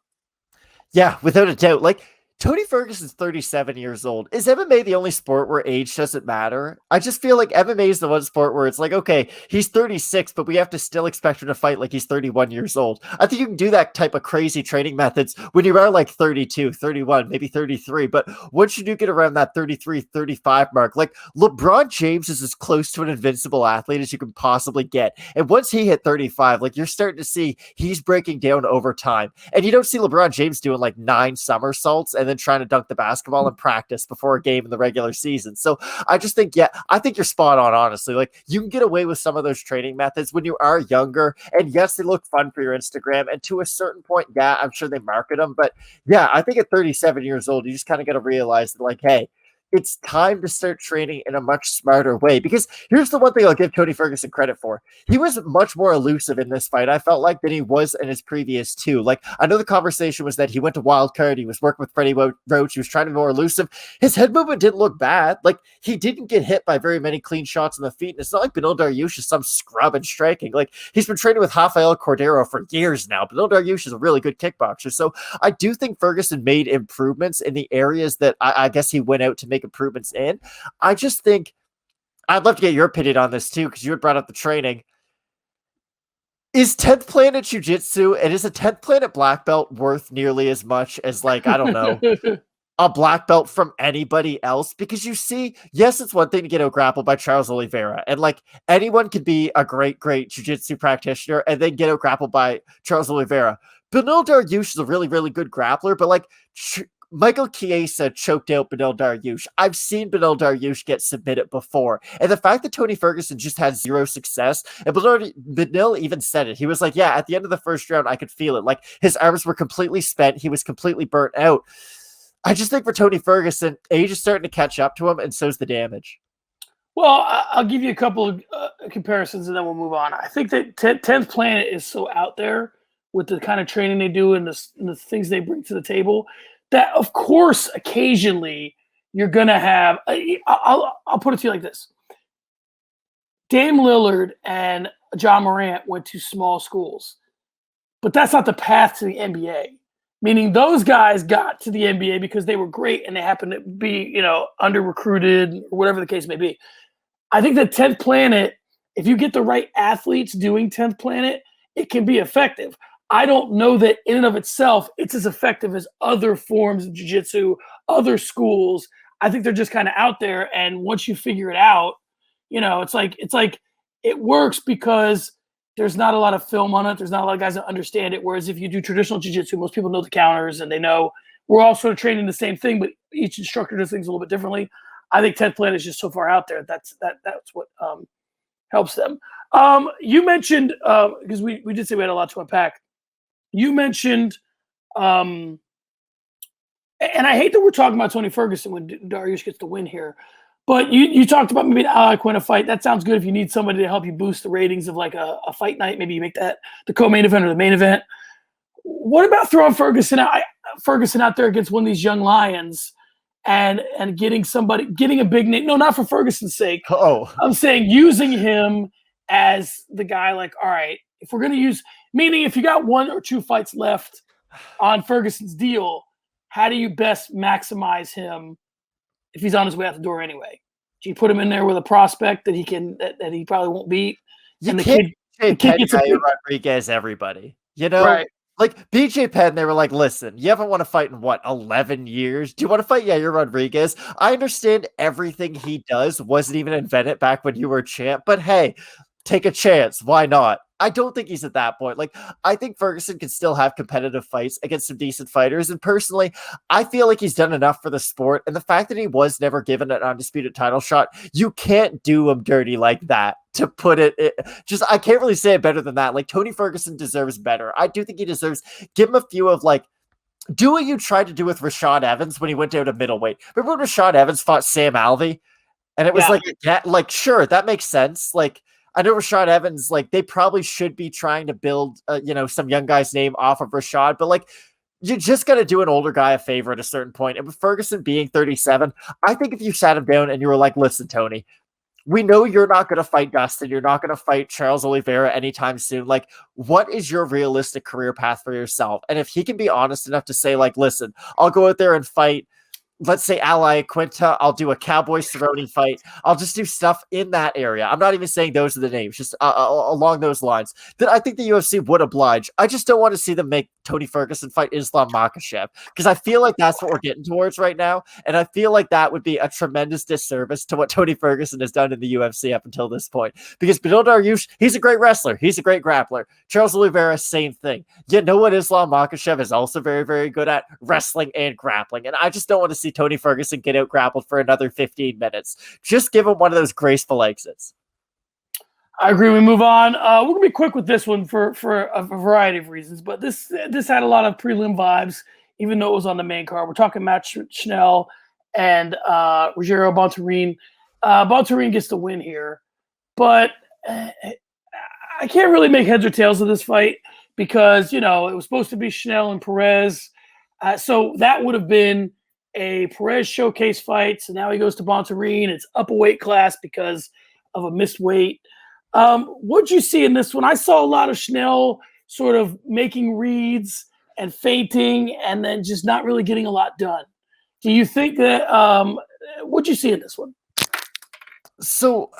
Yeah, without a doubt. Like, Tony Ferguson's 37 years old. Is MMA the only sport where age doesn't matter? I just feel like MMA is the one sport where it's like, okay, he's 36, but we have to still expect him to fight like he's 31 years old. I think you can do that type of crazy training methods when you are like 32, 31, maybe 33. But once you do get around that 33, 35 mark, like LeBron James is as close to an invincible athlete as you can possibly get. And once he hit 35, like you're starting to see he's breaking down over time. And you don't see LeBron James doing like 9 somersaults and then trying to dunk the basketball in practice before a game in the regular season. So I just think, I think you're spot on, honestly. Like, you can get away with some of those training methods when you are younger. And yes, they look fun for your Instagram. And to a certain point, I'm sure they market them. But I think at 37 years old, you just kind of got to realize that, like, hey, it's time to start training in a much smarter way. Because here's the one thing I'll give Tony Ferguson credit for. He was much more elusive in this fight, I felt like, than he was in his previous 2. Like, I know the conversation was that he went to Wildcard, he was working with Freddie Roach, he was trying to be more elusive. His head movement didn't look bad. Like, he didn't get hit by very many clean shots in the feet. And it's not like Beneil Dariush is some scrub in striking. Like, he's been training with Rafael Cordero for years now. Beneil Dariush is a really good kickboxer. So I do think Ferguson made improvements in the areas that I guess he went out to make improvements in. I just think I'd love to get your opinion on this too, because you had brought up the training. Is 10th Planet Jiu-Jitsu and is a 10th Planet black belt worth nearly as much as, like, I don't know, a black belt from anybody else, because you see, yes, it's one thing to get out grappled by Charles Oliveira, and like anyone could be a great jiu-jitsu practitioner and then get out grappled by Charles Oliveira. Beneil Dariush is a really, really good grappler, but like Michael Chiesa choked out Beneil Dariush. I've seen Beneil Dariush get submitted before. And the fact that Tony Ferguson just had zero success, and Beneil even said it. He was like, yeah, at the end of the first round, I could feel it. Like his arms were completely spent. He was completely burnt out. I just think for Tony Ferguson, age is starting to catch up to him, and so's the damage.
Well, I'll give you a couple of comparisons, and then we'll move on. I think that 10th Planet is so out there with the kind of training they do and the things they bring to the table that, of course, occasionally you're going to have I'll put it to you like this. Dame Lillard and John Morant went to small schools, but that's not the path to the NBA. Meaning those guys got to the NBA because they were great and they happened to be, under recruited or whatever the case may be. I think that 10th Planet, if you get the right athletes doing 10th Planet, it can be effective. I don't know that in and of itself it's as effective as other forms of jiu-jitsu, other schools. I think they're just kind of out there, and once you figure it out, it's like it works because there's not a lot of film on it. There's not a lot of guys that understand it. Whereas if you do traditional jiu-jitsu, most people know the counters and they know we're all sort of training the same thing, but each instructor does things a little bit differently. I think 10th Planet is just so far out there. That's what helps them. You mentioned, because we did say we had a lot to unpack. You mentioned, and I hate that we're talking about Tony Ferguson when Dariush gets the win here, but you talked about maybe an Ally Quinn fight. That sounds good if you need somebody to help you boost the ratings of like a fight night. Maybe you make that the co-main event or the main event. What about throwing Ferguson out there against one of these young lions and getting a big name? No, not for Ferguson's sake.
Oh,
I'm saying using him as the guy. Like, all right, if we're going to use, meaning if you got 1 or 2 fights left on Ferguson's deal, how do you best maximize him if he's on his way out the door anyway? Do you put him in there with a prospect that he probably won't beat?
And the kid gets Rodriguez, everybody.
Right.
Like BJ Penn, they were like, listen, you haven't won a fight in 11 years? Do you want to fight Yair Rodriguez? I understand everything he does wasn't even invented back when you were a champ, but hey, take a chance. Why not? I don't think he's at that point. Like, I think Ferguson can still have competitive fights against some decent fighters. And personally, I feel like he's done enough for the sport. And the fact that he was never given an undisputed title shot, you can't do him dirty like that. To put it, I can't really say it better than that. Like, Tony Ferguson deserves better. I do think he deserves, give him a few of like, do what you tried to do with Rashad Evans when he went down to middleweight. Remember when Rashad Evans fought Sam Alvey? And it was sure, that makes sense. Like, I know Rashad Evans, like, they probably should be trying to build, some young guy's name off of Rashad, but like, you just got to do an older guy a favor at a certain point. And with Ferguson being 37, I think if you sat him down and you were like, listen, Tony, we know you're not going to fight Dustin. You're not going to fight Charles Oliveira anytime soon. Like, what is your realistic career path for yourself? And if he can be honest enough to say, like, listen, I'll go out there and fight, let's say Ally Quinta, I'll do a Cowboy Cerrone fight. I'll just do stuff in that area. I'm not even saying those are the names, just along those lines. Then I think the UFC would oblige. I just don't want to see them make Tony Ferguson fight Islam Makhachev, because I feel like that's what we're getting towards right now. And I feel like that would be a tremendous disservice to what Tony Ferguson has done in the UFC up until this point. Because Beneil Dariush, he's a great wrestler. He's a great grappler. Charles Oliveira, same thing. You know what Islam Makhachev is also very, very good at? Wrestling and grappling. And I just don't want to see Tony Ferguson get out grappled for another 15 minutes. Just give him one of those graceful exits.
I agree. We move on. We're gonna be quick with this one for a variety of reasons, but this had a lot of prelim vibes, even though it was on the main card. We're talking Matt Schnell and Rogério Bontorin. Bontorin gets the win here, but I can't really make heads or tails of this fight because it was supposed to be Schnell and Perez, so that would have been a Perez showcase fight. So now he goes to Bontorin. It's up a weight class because of a missed weight. What'd you see in this one? I saw a lot of Schnell sort of making reads and feinting and then just not really getting a lot done. Do you think that what'd you see in this one?
So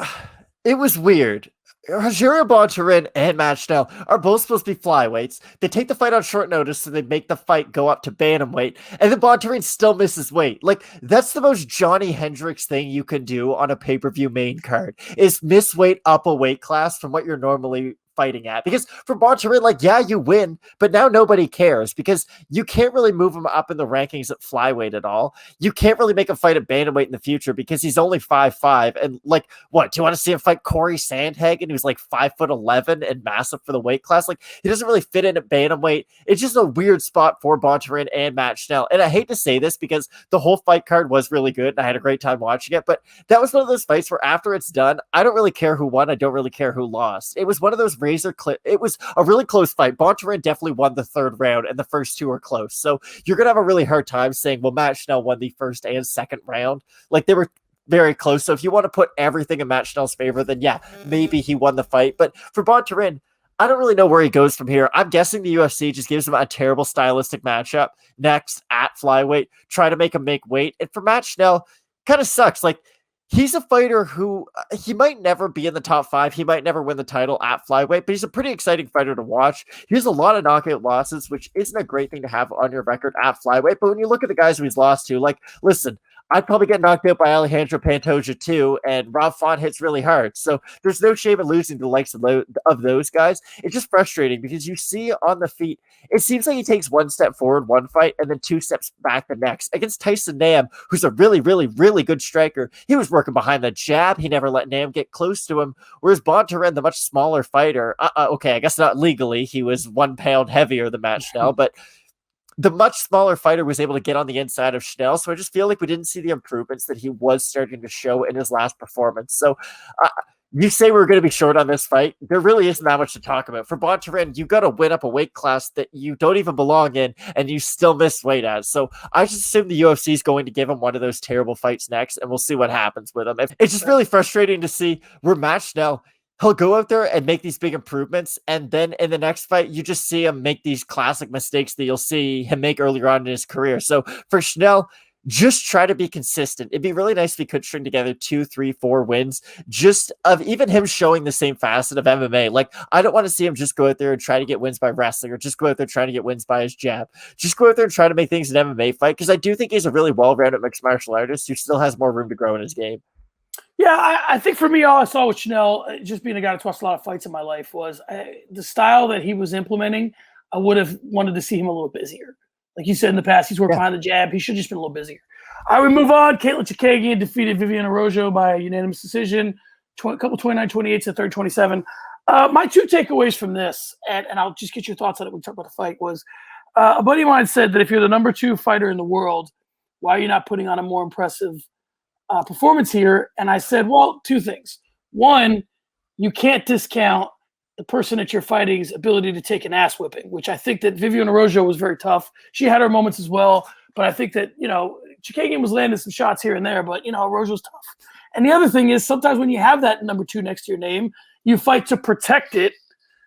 it was weird Rogerio Bontorin and Matt Schnell are both supposed to be flyweights. They take the fight on short notice, so they make the fight go up to bantamweight, and then Bontorin still misses weight. Like, that's the most Johnny Hendricks thing you can do on a pay-per-view main card, is miss weight up a weight class from what you're normally fighting at. Because for Bontorin, like, yeah, you win, but now nobody cares because you can't really move him up in the rankings at flyweight at all. You can't really make him fight at bantamweight in the future because he's only 5'5". And like, what, do you want to see him fight Corey Sandhagen, who's like 5'11" and massive for the weight class? Like, he doesn't really fit in at bantamweight. It's just a weird spot for Bontorin and Matt Schnell. And I hate to say this because the whole fight card was really good and I had a great time watching it, but that was one of those fights where after it's done, I don't really care who won. I don't really care who lost. It was one of those razor clip. It was a really close fight. Bontorin definitely won the third round, and the first two are close. So you're gonna have a really hard time saying, well, Matt Schnell won the first and second round. Like, they were very close. So if you want to put everything in Matt Schnell's favor, then yeah, maybe he won the fight. But for Bontorin, I don't really know where he goes from here. I'm guessing the UFC just gives him a terrible stylistic matchup next at flyweight, try to make him make weight. And for Matt Schnell, kind of sucks. Like, he's a fighter who he might never be in the top 5. He might never win the title at flyweight, but he's a pretty exciting fighter to watch. He has a lot of knockout losses, which isn't a great thing to have on your record at flyweight. But when you look at the guys who he's lost to, like, listen, I'd probably get knocked out by Alejandro Pantoja too, and Rob Font hits really hard. So there's no shame in losing to the likes of those guys. It's just frustrating because you see on the feet, it seems like he takes one step forward one fight and then 2 steps back the next. Against Tyson Nam, who's a really, really, really good striker, he was working behind the jab. He never let Nam get close to him. Whereas Bontorin, the much smaller fighter, okay, I guess not legally, he was 1 pound heavier than Matt Schnell, but the much smaller fighter was able to get on the inside of Schnell. So I just feel like we didn't see the improvements that he was starting to show in his last performance. So you say we're going to be short on this fight. There really isn't that much to talk about. For Bontorin, you got to win up a weight class that you don't even belong in and you still miss weight as. So I just assume the UFC is going to give him one of those terrible fights next, and we'll see what happens with him. It's just really frustrating to see where Matt Schnell, he'll go out there and make these big improvements, and then in the next fight, you just see him make these classic mistakes that you'll see him make earlier on in his career. So for Schnell, just try to be consistent. It'd be really nice if he could string together 2, 3, 4 wins, just of even him showing the same facet of MMA. Like, I don't want to see him just go out there and try to get wins by wrestling, or just go out there trying to get wins by his jab. Just go out there and try to make things an MMA fight, because I do think he's a really well-rounded mixed martial artist who still has more room to grow in his game.
Yeah, I think for me, all I saw with Schnell, just being a guy that's watched a lot of fights in my life, was the style that he was implementing. I would have wanted to see him a little busier. Like you said in the past, he's worked behind the jab. He should have just been a little busier. All right, we move on. Katlyn Chookagian defeated Viviane Araujo by a unanimous decision, couple 29-28 to 30-27. My 2 takeaways from this, and I'll just get your thoughts on it when we talk about the fight, was a buddy of mine said that if you're the number 2 fighter in the world, why are you not putting on a more impressive performance here? And I said, well, 2 things. One, you can't discount the person that you're fighting's ability to take an ass whipping, which I think that Viviane Araujo was very tough. She had her moments as well, but I think that, Chookagian was landing some shots here and there, but, Araujo's tough. And the other thing is, sometimes when you have that number 2 next to your name, you fight to protect it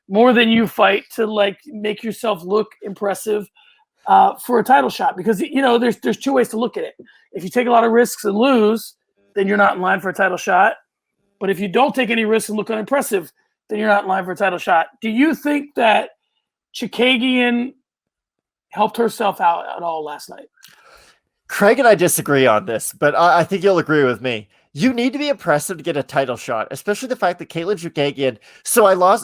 more than you fight to, like, make yourself look impressive for a title shot, because there's 2 ways to look at it. If you take a lot of risks and lose, then you're not in line for a title shot. But if you don't take any risks and look unimpressive, then you're not in line for a title shot. Do you think that Chookagian helped herself out at all last night?
Craig and I disagree on this, but I think you'll agree with me. You need to be impressive to get a title shot, especially the fact that Katlyn Chookagian,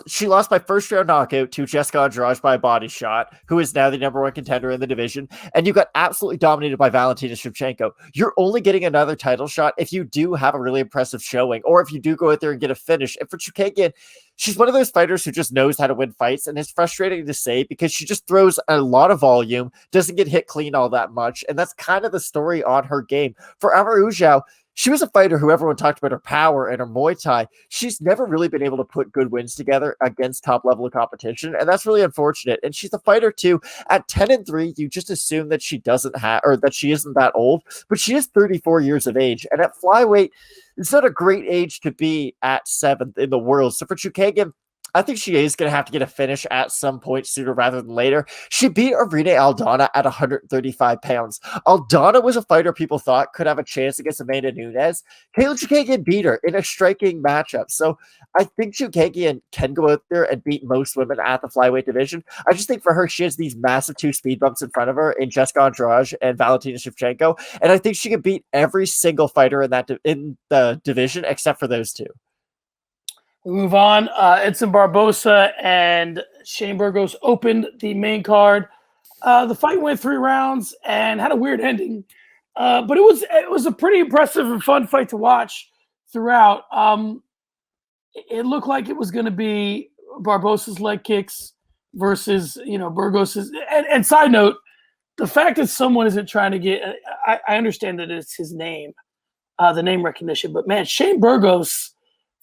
she lost by first round knockout to Jessica Andrade by a body shot, who is now the number 1 contender in the division, and you got absolutely dominated by Valentina Shevchenko. You're only getting another title shot if you do have a really impressive showing, or if you do go out there and get a finish. And for Chookagian, she's one of those fighters who just knows how to win fights, and it's frustrating to say because she just throws a lot of volume, doesn't get hit clean all that much, and that's kind of the story on her game. For Araujo, she was a fighter who everyone talked about her power and her Muay Thai. She's never really been able to put good wins together against top level of competition, and that's really unfortunate. And she's a fighter too. At 10-3, you just assume that she doesn't have, or that she isn't that old, but she is 34 years of age. And at flyweight, it's not a great age to be at 7th in the world. So for Chookagian, I think she is going to have to get a finish at some point sooner rather than later. She beat Irene Aldana at 135 pounds. Aldana was a fighter people thought could have a chance against Amanda Nunes. Katlyn Chookagian beat her in a striking matchup. So I think Chookagian can go out there and beat most women at the flyweight division. I just think for her, she has these massive 2 speed bumps in front of her in Jessica Andrade and Valentina Shevchenko. And I think she can beat every single fighter in the division except for those 2.
We move on. Edson Barboza and Shane Burgos opened the main card. The fight went 3 rounds and had a weird ending, but it was a pretty impressive and fun fight to watch throughout. It looked like it was going to be Barboza's leg kicks versus Burgos's. And side note, the fact that someone isn't trying to get I understand that it's his name, the name recognition, but man, Shane Burgos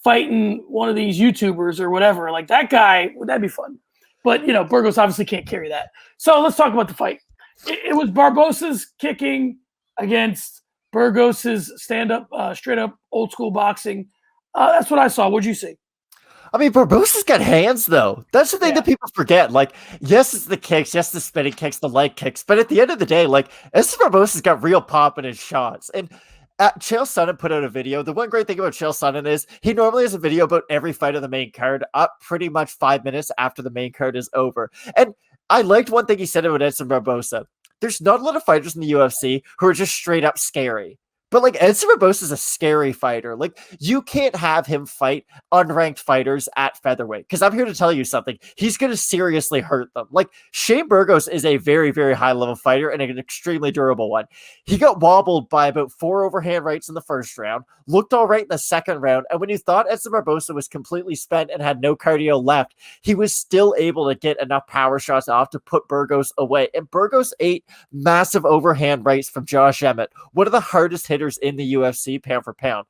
fighting one of these YouTubers or whatever, like that guy, that'd be fun. But, Burgos obviously can't carry that. So let's talk about the fight. It was Barboza's kicking against Burgos's stand-up, straight-up old-school boxing. That's what I saw. What'd you see?
I mean, Barboza's got hands, though. That's the thing that people forget. Like, yes, it's the kicks, yes, the spinning kicks, the leg kicks, but at the end of the day, like, Edson Barboza's got real pop in his shots. And Chael Sonnen put out a video. The one great thing about Chael Sonnen is he normally has a video about every fight of the main card up pretty much 5 minutes after the main card is over. And I liked one thing he said about Edson Barboza. There's not a lot of fighters in the UFC who are just straight up scary. But like Edson Barboza is a scary fighter. Like you can't have him fight unranked fighters at featherweight because I'm here to tell you something. He's going to seriously hurt them. Like Shane Burgos is a very, very high level fighter and an extremely durable one. He got wobbled by about 4 overhand rights in the first round, looked all right in the second round. And when you thought Edson Barboza was completely spent and had no cardio left, he was still able to get enough power shots off to put Burgos away. And Burgos ate massive overhand rights from Josh Emmett, one of the hardest hitters in the UFC pound for pound.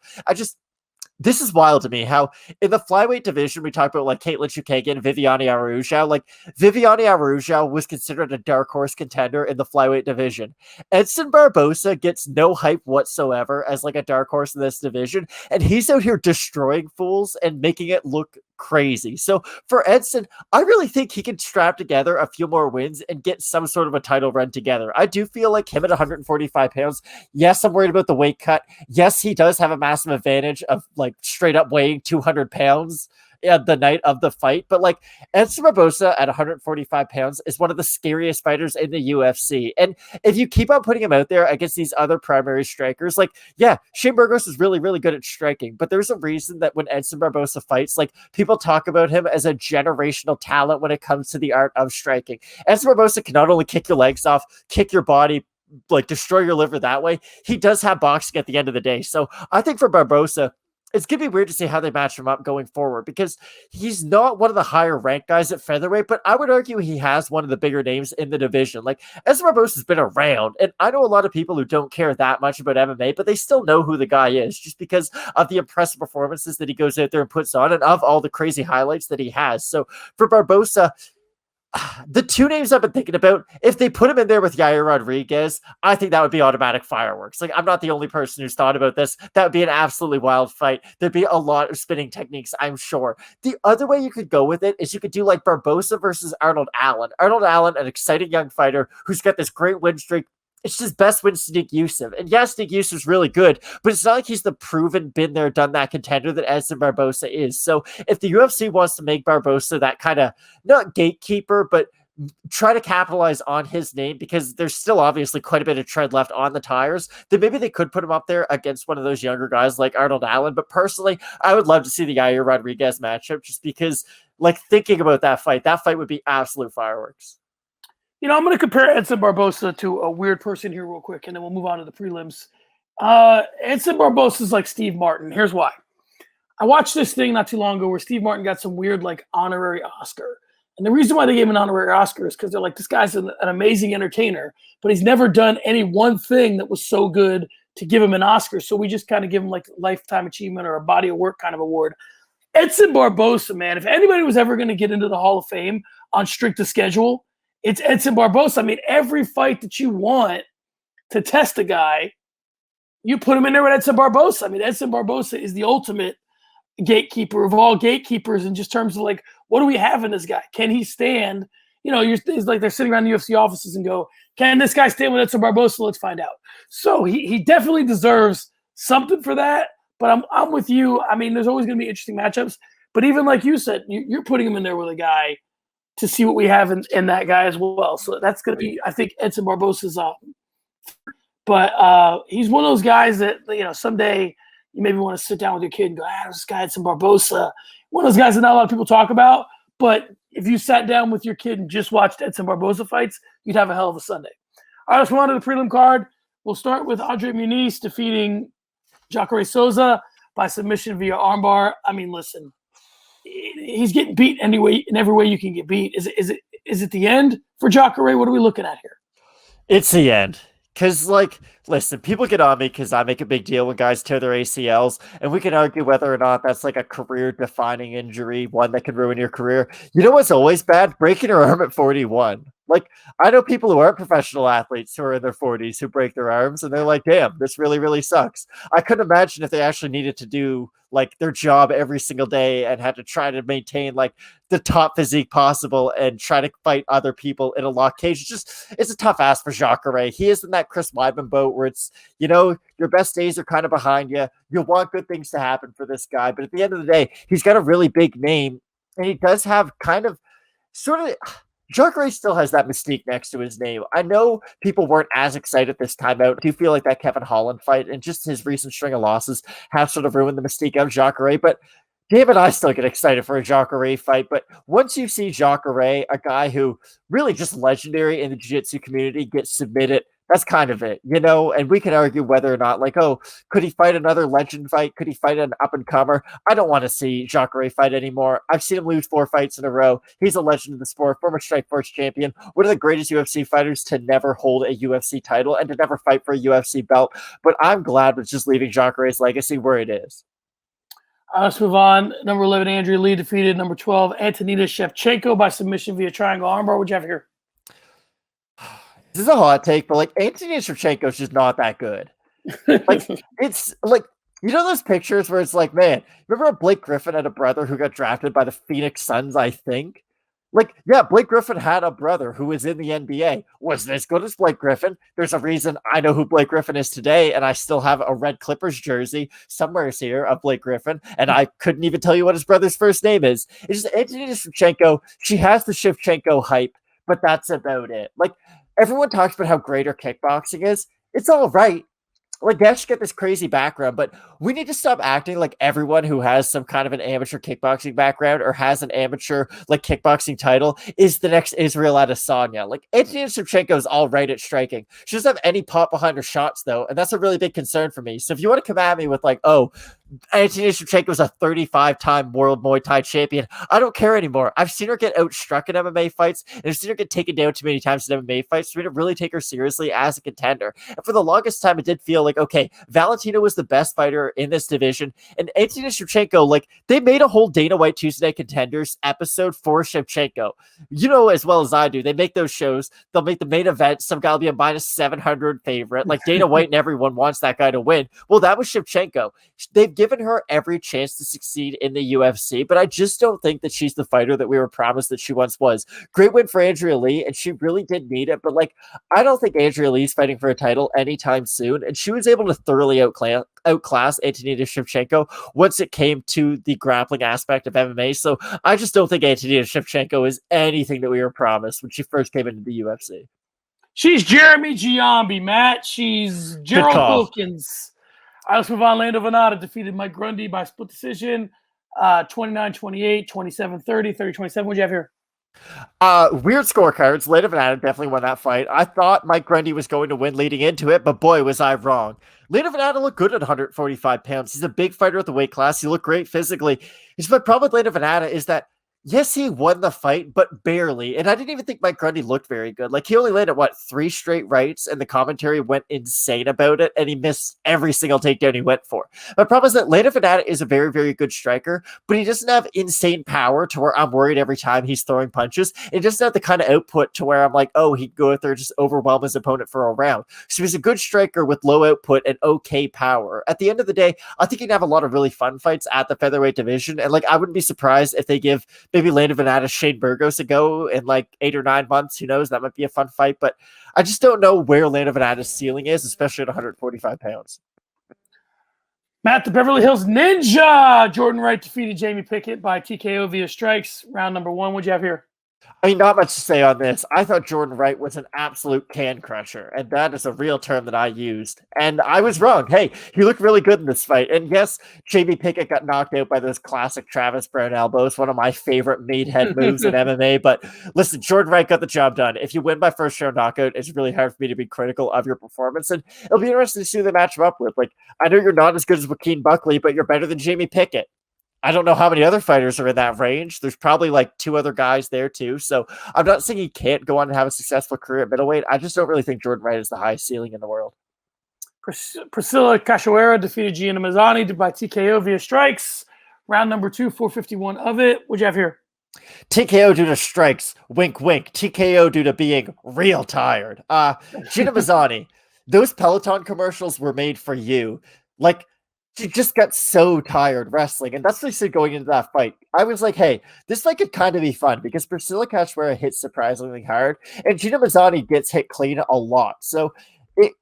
This is wild to me how in the flyweight division, we talk about like Katlyn Chookagian, Viviane Araujo. Like Viviane Araujo was considered a dark horse contender in the flyweight division. Edson Barboza gets no hype whatsoever as like a dark horse in this division. And he's out here destroying fools and making it look crazy. So for Edson, I really think he can strap together a few more wins and get some sort of a title run together. I do feel like him at 145 pounds. Yes, I'm worried about the weight cut. Yes, he does have a massive advantage of like straight up weighing 200 pounds the night of the fight. But like Edson Barboza at 145 pounds is one of the scariest fighters in the UFC. And if you keep on putting him out there against these other primary strikers, like, yeah, Shane Burgos is really, really good at striking, but there's a reason that when Edson Barboza fights, like people talk about him as a generational talent when it comes to the art of striking. Edson Barboza can not only kick your legs off, kick your body, like destroy your liver that way. He does have boxing at the end of the day. So I think for Barboza, it's going to be weird to see how they match him up going forward because he's not one of the higher ranked guys at featherweight, but I would argue he has one of the bigger names in the division. Like Edson Barboza has been around, and I know a lot of people who don't care that much about MMA, but they still know who the guy is just because of the impressive performances that he goes out there and puts on and of all the crazy highlights that he has. So for Barboza, the 2 names I've been thinking about, if they put him in there with Yair Rodriguez, I think that would be automatic fireworks. Like, I'm not the only person who's thought about this. That would be an absolutely wild fight. There'd be a lot of spinning techniques, I'm sure. The other way you could go with it is you could do like Barboza versus Arnold Allen. Arnold Allen, an exciting young fighter who's got this great win streak. It's just best win Sneak Yusuf. And yes, Sneak Yusuf's really good, but it's not like he's the proven, been there, done that contender that Edson Barboza is. So if the UFC wants to make Barboza that kind of, not gatekeeper, but try to capitalize on his name because there's still obviously quite a bit of tread left on the tires, then maybe they could put him up there against one of those younger guys like Arnold Allen. But personally, I would love to see the Yair Rodriguez matchup just because, like, thinking about that fight would be absolute fireworks.
I'm going to compare Edson Barboza to a weird person here real quick, and then we'll move on to the prelims. Edson Barboza is like Steve Martin. Here's why. I watched this thing not too long ago where Steve Martin got some weird, like, honorary Oscar. And the reason why they gave him an honorary Oscar is because they're like, this guy's an amazing entertainer, but he's never done any one thing that was so good to give him an Oscar. So we just kind of give him, like, lifetime achievement or a body of work kind of award. Edson Barboza, man, if anybody was ever going to get into the Hall of Fame on strict to schedule, it's Edson Barboza. I mean, every fight that you want to test a guy, you put him in there with Edson Barboza. I mean, Edson Barboza is the ultimate, gatekeeper of all gatekeepers in just terms of like, what do we have in this guy? Can he stand? It's like they're sitting around the UFC offices and go, can this guy stand with Edson Barboza? Let's find out. So he definitely deserves something for that. But I'm with you. I mean, there's always going to be interesting matchups. But even like you said, you're putting him in there with a guy to see what we have in that guy as well. So that's going to be, I think, Edson Barboza's but he's one of those guys that, someday you maybe want to sit down with your kid and go, this guy Edson Barboza. One of those guys that not a lot of people talk about. But if you sat down with your kid and just watched Edson Barboza fights, you'd have a hell of a Sunday. All right, let's move on to the prelim card. We'll start with Andrea Muniz defeating Jacare Souza by submission via armbar. I mean, listen, he's getting beat anyway in every way you can get beat. Is it the end for Jacare? What are we looking at here?
It's the end. Because, listen, people get on me because I make a big deal when guys tear their ACLs, and we can argue whether or not that's like a career-defining injury, one that can ruin your career. You know what's always bad? Breaking your arm at 41. I know people who aren't professional athletes who are in their 40s who break their arms, and they're like, damn, this really, really sucks. I couldn't imagine if they actually needed to do, their job every single day and had to try to maintain, the top physique possible and try to fight other people in a locked cage. It's a tough ask for Jacare. He is in that Chris Weidman boat where it's, your best days are kind of behind you. You'll want good things to happen for this guy. But at the end of the day, he's got a really big name, and he does have Jacare still has that mystique next to his name. I know people weren't as excited this time out. I do feel like that Kevin Holland fight and just his recent string of losses have sort of ruined the mystique of Jacare, but Dave and I still get excited for a Jacare fight, but once you see Jacare, a guy who really just legendary in the jiu-jitsu community, get submitted, that's kind of it, and we can argue whether or not, could he fight another legend fight? Could he fight an up-and-comer? I don't want to see Jacare fight anymore. I've seen him lose 4 fights in a row. He's a legend of the sport, former Strikeforce champion, one of the greatest UFC fighters to never hold a UFC title and to never fight for a UFC belt, but I'm glad with just leaving Jacare's legacy where it is.
Let's move on. Number 11, Andrea Lee defeated number 12, Antonina Shevchenko by submission via triangle armbar. What'd you have here?
This is a hot take, but Antonina Shevchenko is just not that good. It's those pictures where it's man, remember Blake Griffin had a brother who got drafted by the Phoenix Suns, I think? Blake Griffin had a brother who was in the NBA. Wasn't as good as Blake Griffin. There's a reason I know who Blake Griffin is today, and I still have a red Clippers jersey somewhere here of Blake Griffin, and I couldn't even tell you what his brother's first name is. It's just Antonina Shevchenko. She has the Shevchenko hype, but that's about it. Everyone talks about how great her kickboxing is. It's all right. Yeah, she got this crazy background, but we need to stop acting like everyone who has some kind of an amateur kickboxing background or has an amateur kickboxing title is the next Israel Adesanya. Antonina Shevchenko is all right at striking. She doesn't have any pop behind her shots though, and that's a really big concern for me. So if you want to come at me with Antonina Shevchenko is a 35-time world Muay Thai champion, I don't care anymore. I've seen her get outstruck in MMA fights, and I've seen her get taken down too many times in MMA fights for me to really take her seriously as a contender. And for the longest time, it did feel okay, Valentina was the best fighter in this division, and Antonina Shevchenko, they made a whole Dana White Tuesday Night Contenders episode for Shevchenko. As well as I do, they make those shows. They'll make the main event. Some guy will be a minus 700 favorite. Dana White and everyone wants that guy to win. Well, that was Shevchenko. They've given her every chance to succeed in the UFC, but I just don't think that she's the fighter that we were promised that she once was. Great win for Andrea Lee, and she really did need it, but I don't think Andrea Lee's fighting for a title anytime soon, and she was able to thoroughly outclass Antonina Shevchenko once it came to the grappling aspect of MMA, so I just don't think Antonina Shevchenko is anything that we were promised when she first came into the UFC.
She's Jeremy Giambi, Matt. She's Gerald Wilkins. All right, let's move on. Lando Vannata defeated Mike Grundy by split decision, 29-28, 27-30, 30-27. What'd you have here?
Weird scorecards. Lando Vannata definitely won that fight. I thought Mike Grundy was going to win leading into it, but boy, was I wrong. Lando Vannata looked good at 145 pounds. He's a big fighter at the weight class. He looked great physically. My problem with Lando Vannata is that Yes, he won the fight, but barely. And I didn't even think Mike Grundy looked very good. Like, he only landed, 3 straight rights, and the commentary went insane about it, and he missed every single takedown he went for. My problem is that Lando Vannata is a very, very good striker, but he doesn't have insane power to where I'm worried every time he's throwing punches. It doesn't have the kind of output to where I'm like, oh, he'd go out there and just overwhelm his opponent for a round. So he's a good striker with low output and okay power. At the end of the day, I think he'd have a lot of really fun fights at the featherweight division, and I wouldn't be surprised if they give maybe Lando Vannata, Shane Burgos a go in 8 or 9 months. Who knows? That might be a fun fight, but I just don't know where Lando Vannata's ceiling is, especially at 145 pounds.
Matt, the Beverly Hills Ninja! Jordan Wright defeated Jamie Pickett by TKO via strikes. Round number 1. What'd you have here?
I mean, not much to say on this. I thought Jordan Wright was an absolute can crusher, and that is a real term that I used. And I was wrong. Hey, he looked really good in this fight. And yes, Jamie Pickett got knocked out by those classic Travis Brown elbows, one of my favorite meathead moves in MMA. But listen, Jordan Wright got the job done. If you win by first round knockout, it's really hard for me to be critical of your performance. And it'll be interesting to see who they match him up with. I know you're not as good as Joaquin Buckley, but you're better than Jamie Pickett. I don't know how many other fighters are in that range. There's probably 2 other guys there too. So I'm not saying he can't go on and have a successful career at middleweight. I just don't really think Jordan Wright is the highest ceiling in the world.
Priscila Cachoeira defeated Gina Mazany by TKO via strikes. Round number 2, 451 of it. What'd you have here?
TKO due to strikes. Wink, wink. TKO due to being real tired. Gina Mazany, those Peloton commercials were made for you. She just got so tired wrestling. And that's what I said going into that fight. I was like, hey, this fight could kind of be fun because Priscila Cachoeira hits surprisingly hard and Gina Mazany gets hit clean a lot. So it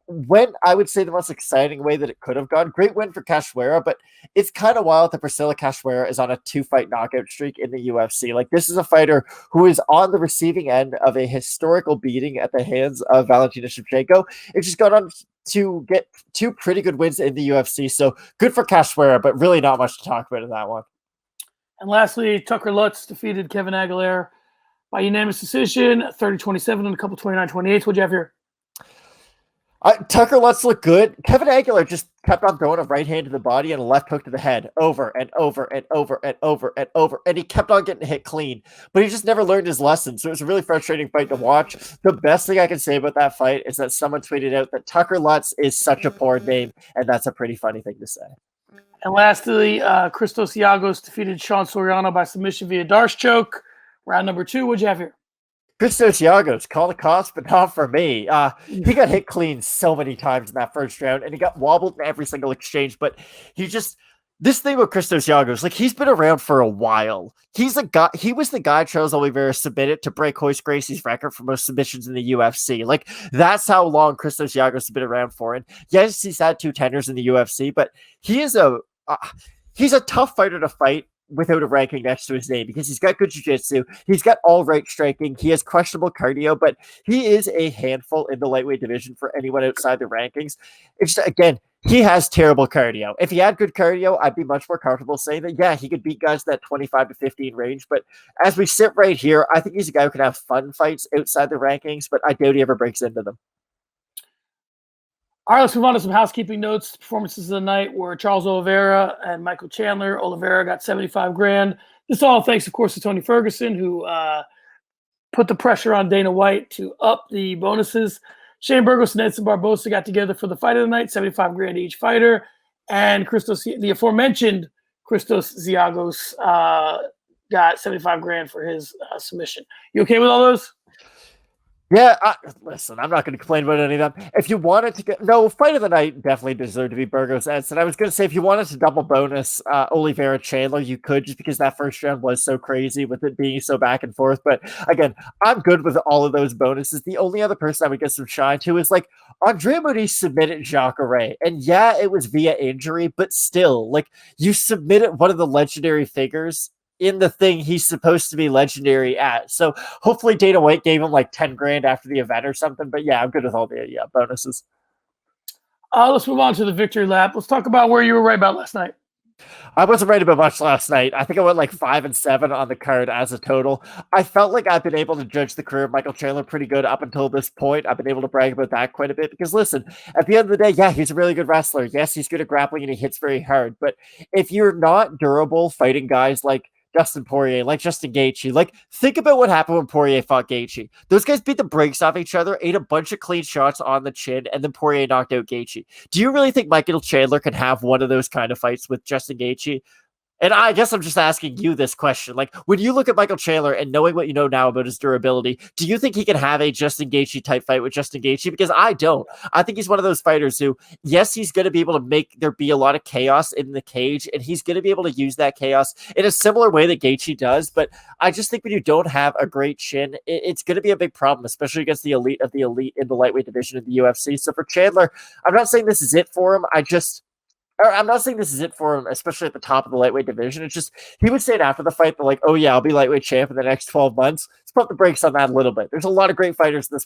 went, I would say, the most exciting way that it could have gone. Great win for Cachoeira, but it's kind of wild that Priscila Cachoeira is on a 2-fight knockout streak in the UFC. This is a fighter who is on the receiving end of a historical beating at the hands of Valentina Shevchenko. It just got on to get 2 pretty good wins in the UFC. So good for Cachoeira, but really not much to talk about in that one.
And lastly, Tucker Lutz defeated Kevin Aguilar by unanimous decision, 30-27 and a couple 29-28. What'd you have here?
Tucker Lutz looked good. Kevin Aguilar just kept on throwing a right hand to the body and a left hook to the head over and over and over and over and over. And he kept on getting hit clean, but he just never learned his lesson. So it was a really frustrating fight to watch. The best thing I can say about that fight is that someone tweeted out that Tucker Lutz is such a poor name, and that's a pretty funny thing to say.
And lastly, Christos Giagos defeated Sean Soriano by submission via Darce choke. Round number 2. What'd you have here?
Christos Giagos, call the cops, but not for me. He got hit clean so many times in that first round, and he got wobbled in every single exchange, but this thing with Christos Giagos, he's been around for a while. He was the guy Charles Oliveira submitted to break Royce Gracie's record for most submissions in the UFC. That's how long Christos Giagos has been around for. And yes, he's had 2 tenders in the UFC, but he's a tough fighter to fight without a ranking next to his name because he's got good jiu-jitsu, he's got all right striking, he has questionable cardio, but he is a handful in the lightweight division for anyone outside the rankings. It's just, again, he has terrible cardio. If he had good cardio, I'd be much more comfortable saying that, yeah, he could beat guys in that 25 to 15 range. But as we sit right here, I think he's a guy who can have fun fights outside the rankings, but I doubt he ever breaks into them.
All right, let's move on to some housekeeping notes. Performances of the night were Charles Oliveira and Michael Chandler. Oliveira got $75,000. This all thanks, of course, to Tony Ferguson, who put the pressure on Dana White to up the bonuses. Shane Burgos and Edson Barboza got together for the fight of the night, $75,000 each fighter. And Christos, the aforementioned Christos Giagos, got $75,000 for his submission. You okay with all those?
Yeah, listen, I'm not going to complain about any of them. If you wanted to get... No, fight of the night definitely deserved to be Burgos Edson. I was going to say, if you wanted to double bonus Oliveira Chandler, you could, just because that first round was so crazy with it being so back and forth. But again, I'm good with all of those bonuses. The only other person I would get some shine to is Andrea Muniz submitted Jacare. And yeah, it was via injury, but still, you submitted one of the legendary figures in the thing he's supposed to be legendary at. So hopefully Dana White gave him $10,000 after the event or something. But yeah, I'm good with all the bonuses.
Let's move on to the victory lap. Let's talk about where you were right about last night.
I wasn't right about much last night. I think I went 5 and 7 on the card as a total. I felt like I've been able to judge the career of Michael Chandler pretty good up until this point. I've been able to brag about that quite a bit because, listen, at the end of the day, yeah, he's a really good wrestler. Yes, he's good at grappling and he hits very hard. But if you're not durable fighting guys like Dustin Poirier, like Justin Gaethje. Like, think about what happened when Poirier fought Gaethje. Those guys beat the brakes off each other, ate a bunch of clean shots on the chin, and then Poirier knocked out Gaethje. Do you really think Michael Chandler can have one of those kind of fights with Justin Gaethje? And I guess I'm just asking you this question. Like, when you look at Michael Chandler and knowing what you know now about his durability, do you think he can have a Justin Gaethje type fight with Justin Gaethje? Because I don't. I think he's one of those fighters who, yes, he's going to be able to make there be a lot of chaos in the cage, and he's going to be able to use that chaos in a similar way that Gaethje does. But I just think when you don't have a great chin, it's going to be a big problem, especially against the elite of the elite in the lightweight division of the UFC. So for Chandler, I'm not saying this is it for him. I'm not saying this is it for him, especially at the top of the lightweight division. It's just, he would say it after the fight, that like, oh yeah, I'll be lightweight champ in the next 12 months. Let's put the brakes on that a little bit. There's a lot of great fighters in this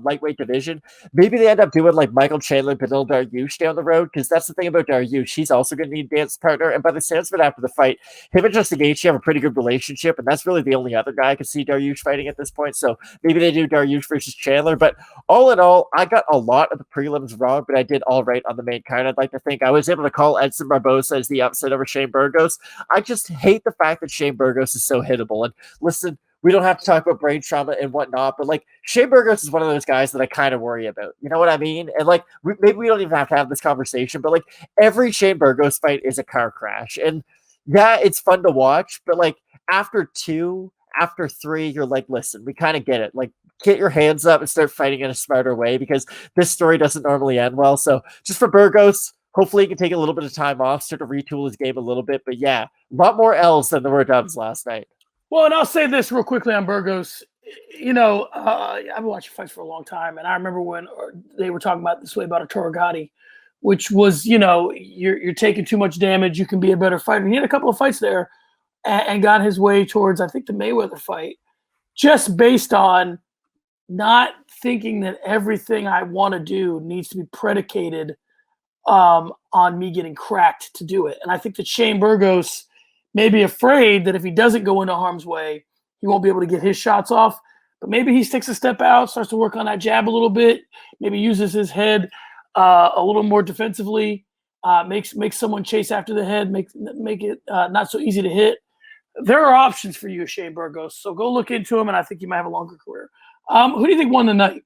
lightweight division. Maybe they end up doing like Michael Chandler, Beneil Dariush down the road, because that's the thing about Dariush. He's also going to need a dance partner. And by the sounds of it after the fight, him and Justin Gaethje have a pretty good relationship, and that's really the only other guy I can see Dariush fighting at this point. So maybe they do Dariush versus Chandler. But all in all, I got a lot of the prelims wrong, but I did all right on the main card. I'd like to think I was able to call Edson Barboza as the upset over Shane Burgos. I just hate the fact that Shane Burgos is so hittable. And listen, we don't have to talk about brain trauma and whatnot, but like, Shane Burgos is one of those guys that I kind of worry about. You know what I mean? And like, maybe we don't even have to have this conversation, but like, every Shane Burgos fight is a car crash. And yeah, it's fun to watch, but like, after 2, after 3, you're like, listen, we kind of get it. Like, get your hands up and start fighting in a smarter way, because this story doesn't normally end well. So just for Burgos, hopefully he can take a little bit of time off, start to retool his game a little bit. But yeah, a lot more L's than there were dubs last night.
Well, and I'll say this real quickly on Burgos. You know, I've been watching fights for a long time, and I remember when they were talking about this way about Arturo Gatti, which was, you know, you're taking too much damage, you can be a better fighter. He had a couple of fights there and got his way towards, I think, the Mayweather fight, just based on not thinking that everything I want to do needs to be predicated on me getting cracked to do it. And I think that Shane Burgos may be afraid that if he doesn't go into harm's way, he won't be able to get his shots off. But maybe he takes a step out, starts to work on that jab a little bit, maybe uses his head a little more defensively, makes someone chase after the head, make it not so easy to hit. There are options for you, Shane Burgos. So go look into him, and I think you might have a longer career. Who do you think won the night?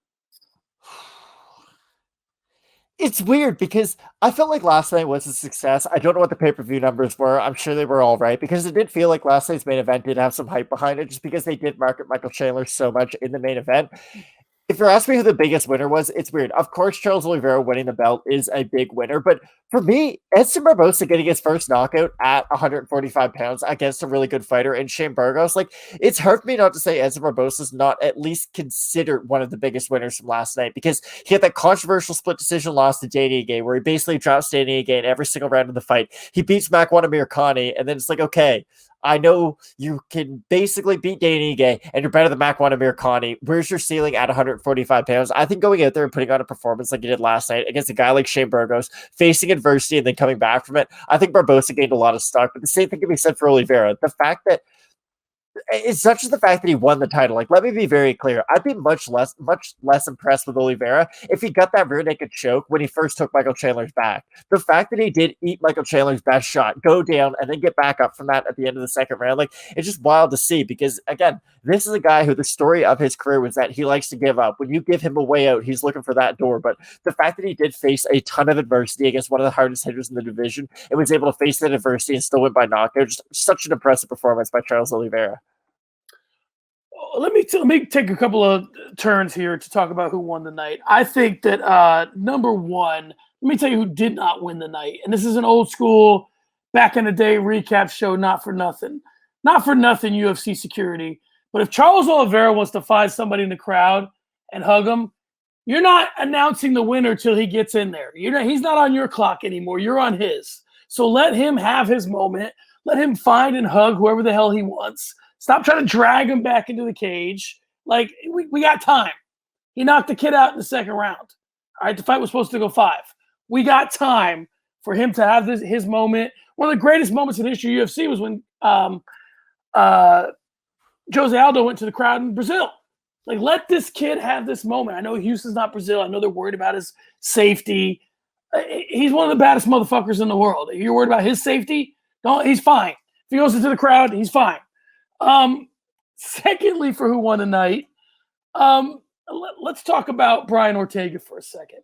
It's weird because I felt like last night was a success. I don't know what the pay-per-view numbers were. I'm sure they were all right, because it did feel like last night's main event did have some hype behind it, just because they did market Michael Chandler so much in the main event. If you're asking me who the biggest winner was, it's weird. Of course, Charles Oliveira winning the belt is a big winner, but for me, Edson Barboza getting his first knockout at 145 pounds against a really good fighter in Shane Burgos, like, it's hard for me not to say Edson Barboza is not at least considered one of the biggest winners from last night, because he had that controversial split decision loss to Danny Gay, where he basically drops Danny Gay in every single round of the fight. He beats Makwan Amirkhani, and then it's like, okay, I know you can basically beat Danny Gay, and you're better than Makwan Amirkhani. Where's your ceiling at 145 pounds? I think going out there and putting on a performance like you did last night against a guy like Shane Burgos, facing adversity and then coming back from it, I think Barboza gained a lot of stock. But the same thing can be said for Oliveira. The fact that it's not just the fact that he won the title. Like, let me be very clear. I'd be much less impressed with Oliveira if he got that rear naked choke when he first took Michael Chandler's back. The fact that he did eat Michael Chandler's best shot, go down, and then get back up from that at the end of the second round, like, it's just wild to see, because, again, this is a guy who the story of his career was that he likes to give up. When you give him a way out, he's looking for that door. But the fact that he did face a ton of adversity against one of the hardest hitters in the division and was able to face that adversity and still win by knockout, just such an impressive performance by Charles Oliveira.
Let me take a couple of turns here to talk about who won the night. I think that number one, let me tell you who did not win the night. And this is an old school, back in the day recap show, not for nothing. Not for nothing, UFC security. But if Charles Oliveira wants to find somebody in the crowd and hug him, you're not announcing the winner till he gets in there. He's not on your clock anymore. You're on his. So let him have his moment. Let him find and hug whoever the hell he wants. Stop trying to drag him back into the cage. Like, we got time. He knocked the kid out in the second round. All right, the fight was supposed to go 5. We got time for him to have his moment. One of the greatest moments in the history of UFC was when Jose Aldo went to the crowd in Brazil. Like, let this kid have this moment. I know Houston's not Brazil. I know they're worried about his safety. He's one of the baddest motherfuckers in the world. If you're worried about his safety, he's fine. he goes into the crowd, he's fine. Secondly, for who won tonight, let's talk about Brian Ortega for a second.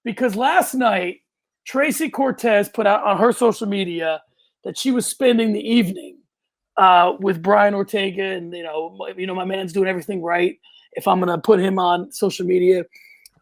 Because last night, Tracy Cortez put out on her social media that she was spending the evening with Brian Ortega, and my man's doing everything right. If I'm gonna put him on social media,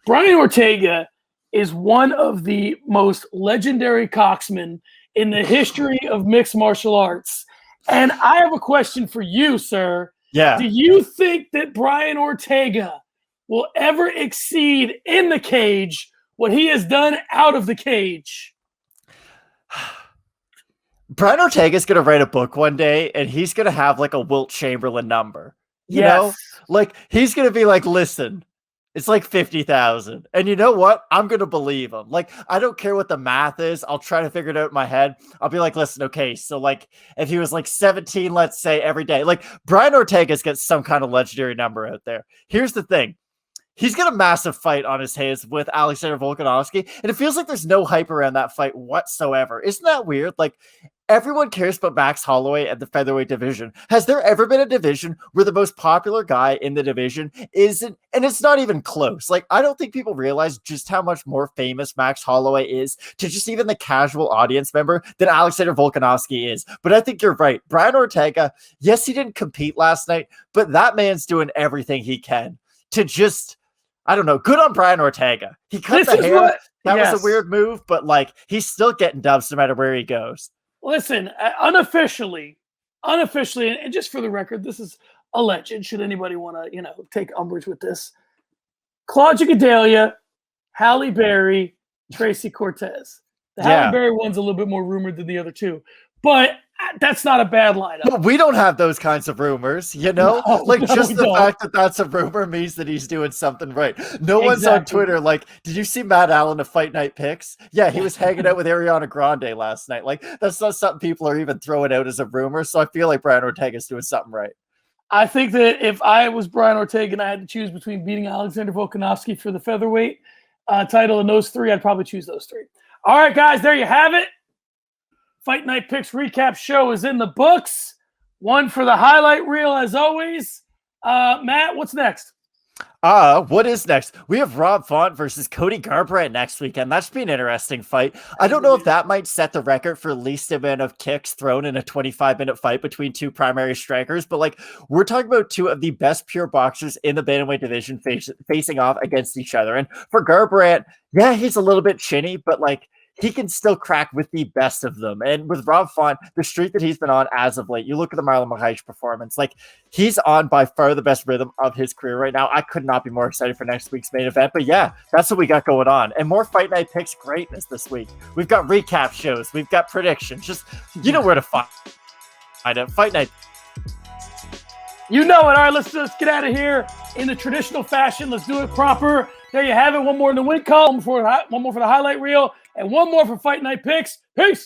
Brian Ortega is one of the most legendary coxmen in the history of mixed martial arts. And I have a question for you, sir.
Yeah.
Do you think that Brian Ortega will ever exceed in the cage what he has done out of the cage?
Brian Ortega's going to write a book one day, and he's going to have like a Wilt Chamberlain number. You know? Like, he's going to be like, listen, it's like 50,000. And you know what? I'm going to believe him. Like, I don't care what the math is. I'll try to figure it out in my head. I'll be like, listen, okay, so like if he was like 17, let's say every day, like Brian Ortega's got some kind of legendary number out there. Here's the thing. He's got a massive fight on his hands with Alexander Volkanovski, and it feels like there's no hype around that fight whatsoever. Isn't that weird? Like, everyone cares about Max Holloway at the featherweight division. Has there ever been a division where the most popular guy in the division isn't, and it's not even close? Like, I don't think people realize just how much more famous Max Holloway is to just even the casual audience member than Alexander Volkanovski is. But I think you're right. Brian Ortega, yes, he didn't compete last night, but that man's doing everything he can to just, I don't know. Good on Brian Ortega. He cut the hair. That was a weird move, but like he's still getting dubs no matter where he goes.
Listen, unofficially, and just for the record, this is alleged. Should anybody want to, take umbrage with this? Claudia Gadelha, Halle Berry, Tracy Cortez. The Halle Berry one's a little bit more rumored than the other two, but that's not a bad lineup.
But we don't have those kinds of rumors, No, just the fact that that's a rumor means that he's doing something right. No one's on Twitter like, did you see Matt Allen of Fight Night Picks? Yeah, he was hanging out with Ariana Grande last night. Like, that's not something people are even throwing out as a rumor. So I feel like Brian Ortega's doing something right.
I think that if I was Brian Ortega and I had to choose between beating Alexander Volkanovski for the featherweight title and those three, I'd probably choose those three. All right, guys, there you have it. Fight Night Picks recap show is in the books. One for the highlight reel, as always. Matt, what's next?
What is next? We have Rob Font versus Cody Garbrandt next weekend. That should be an interesting fight. I don't know if that might set the record for least amount of kicks thrown in a 25-minute fight between two primary strikers, but like we're talking about two of the best pure boxers in the bantamweight division facing off against each other. And for Garbrandt, yeah, he's a little bit chinny, but like he can still crack with the best of them. And with Rob Font, the streak that he's been on as of late, you look at the Marlon Moraes performance, like he's on by far the best rhythm of his career right now. I could not be more excited for next week's main event, but yeah, that's what we got going on. And more Fight Night Picks greatness this week. We've got recap shows. We've got predictions. Just, you know where to find it. Fight Night.
You know it. All right, let's get out of here in the traditional fashion. Let's do it proper. There you have it. One more in the win column, one more for the highlight reel, and one more for Fight Night Picks. Peace.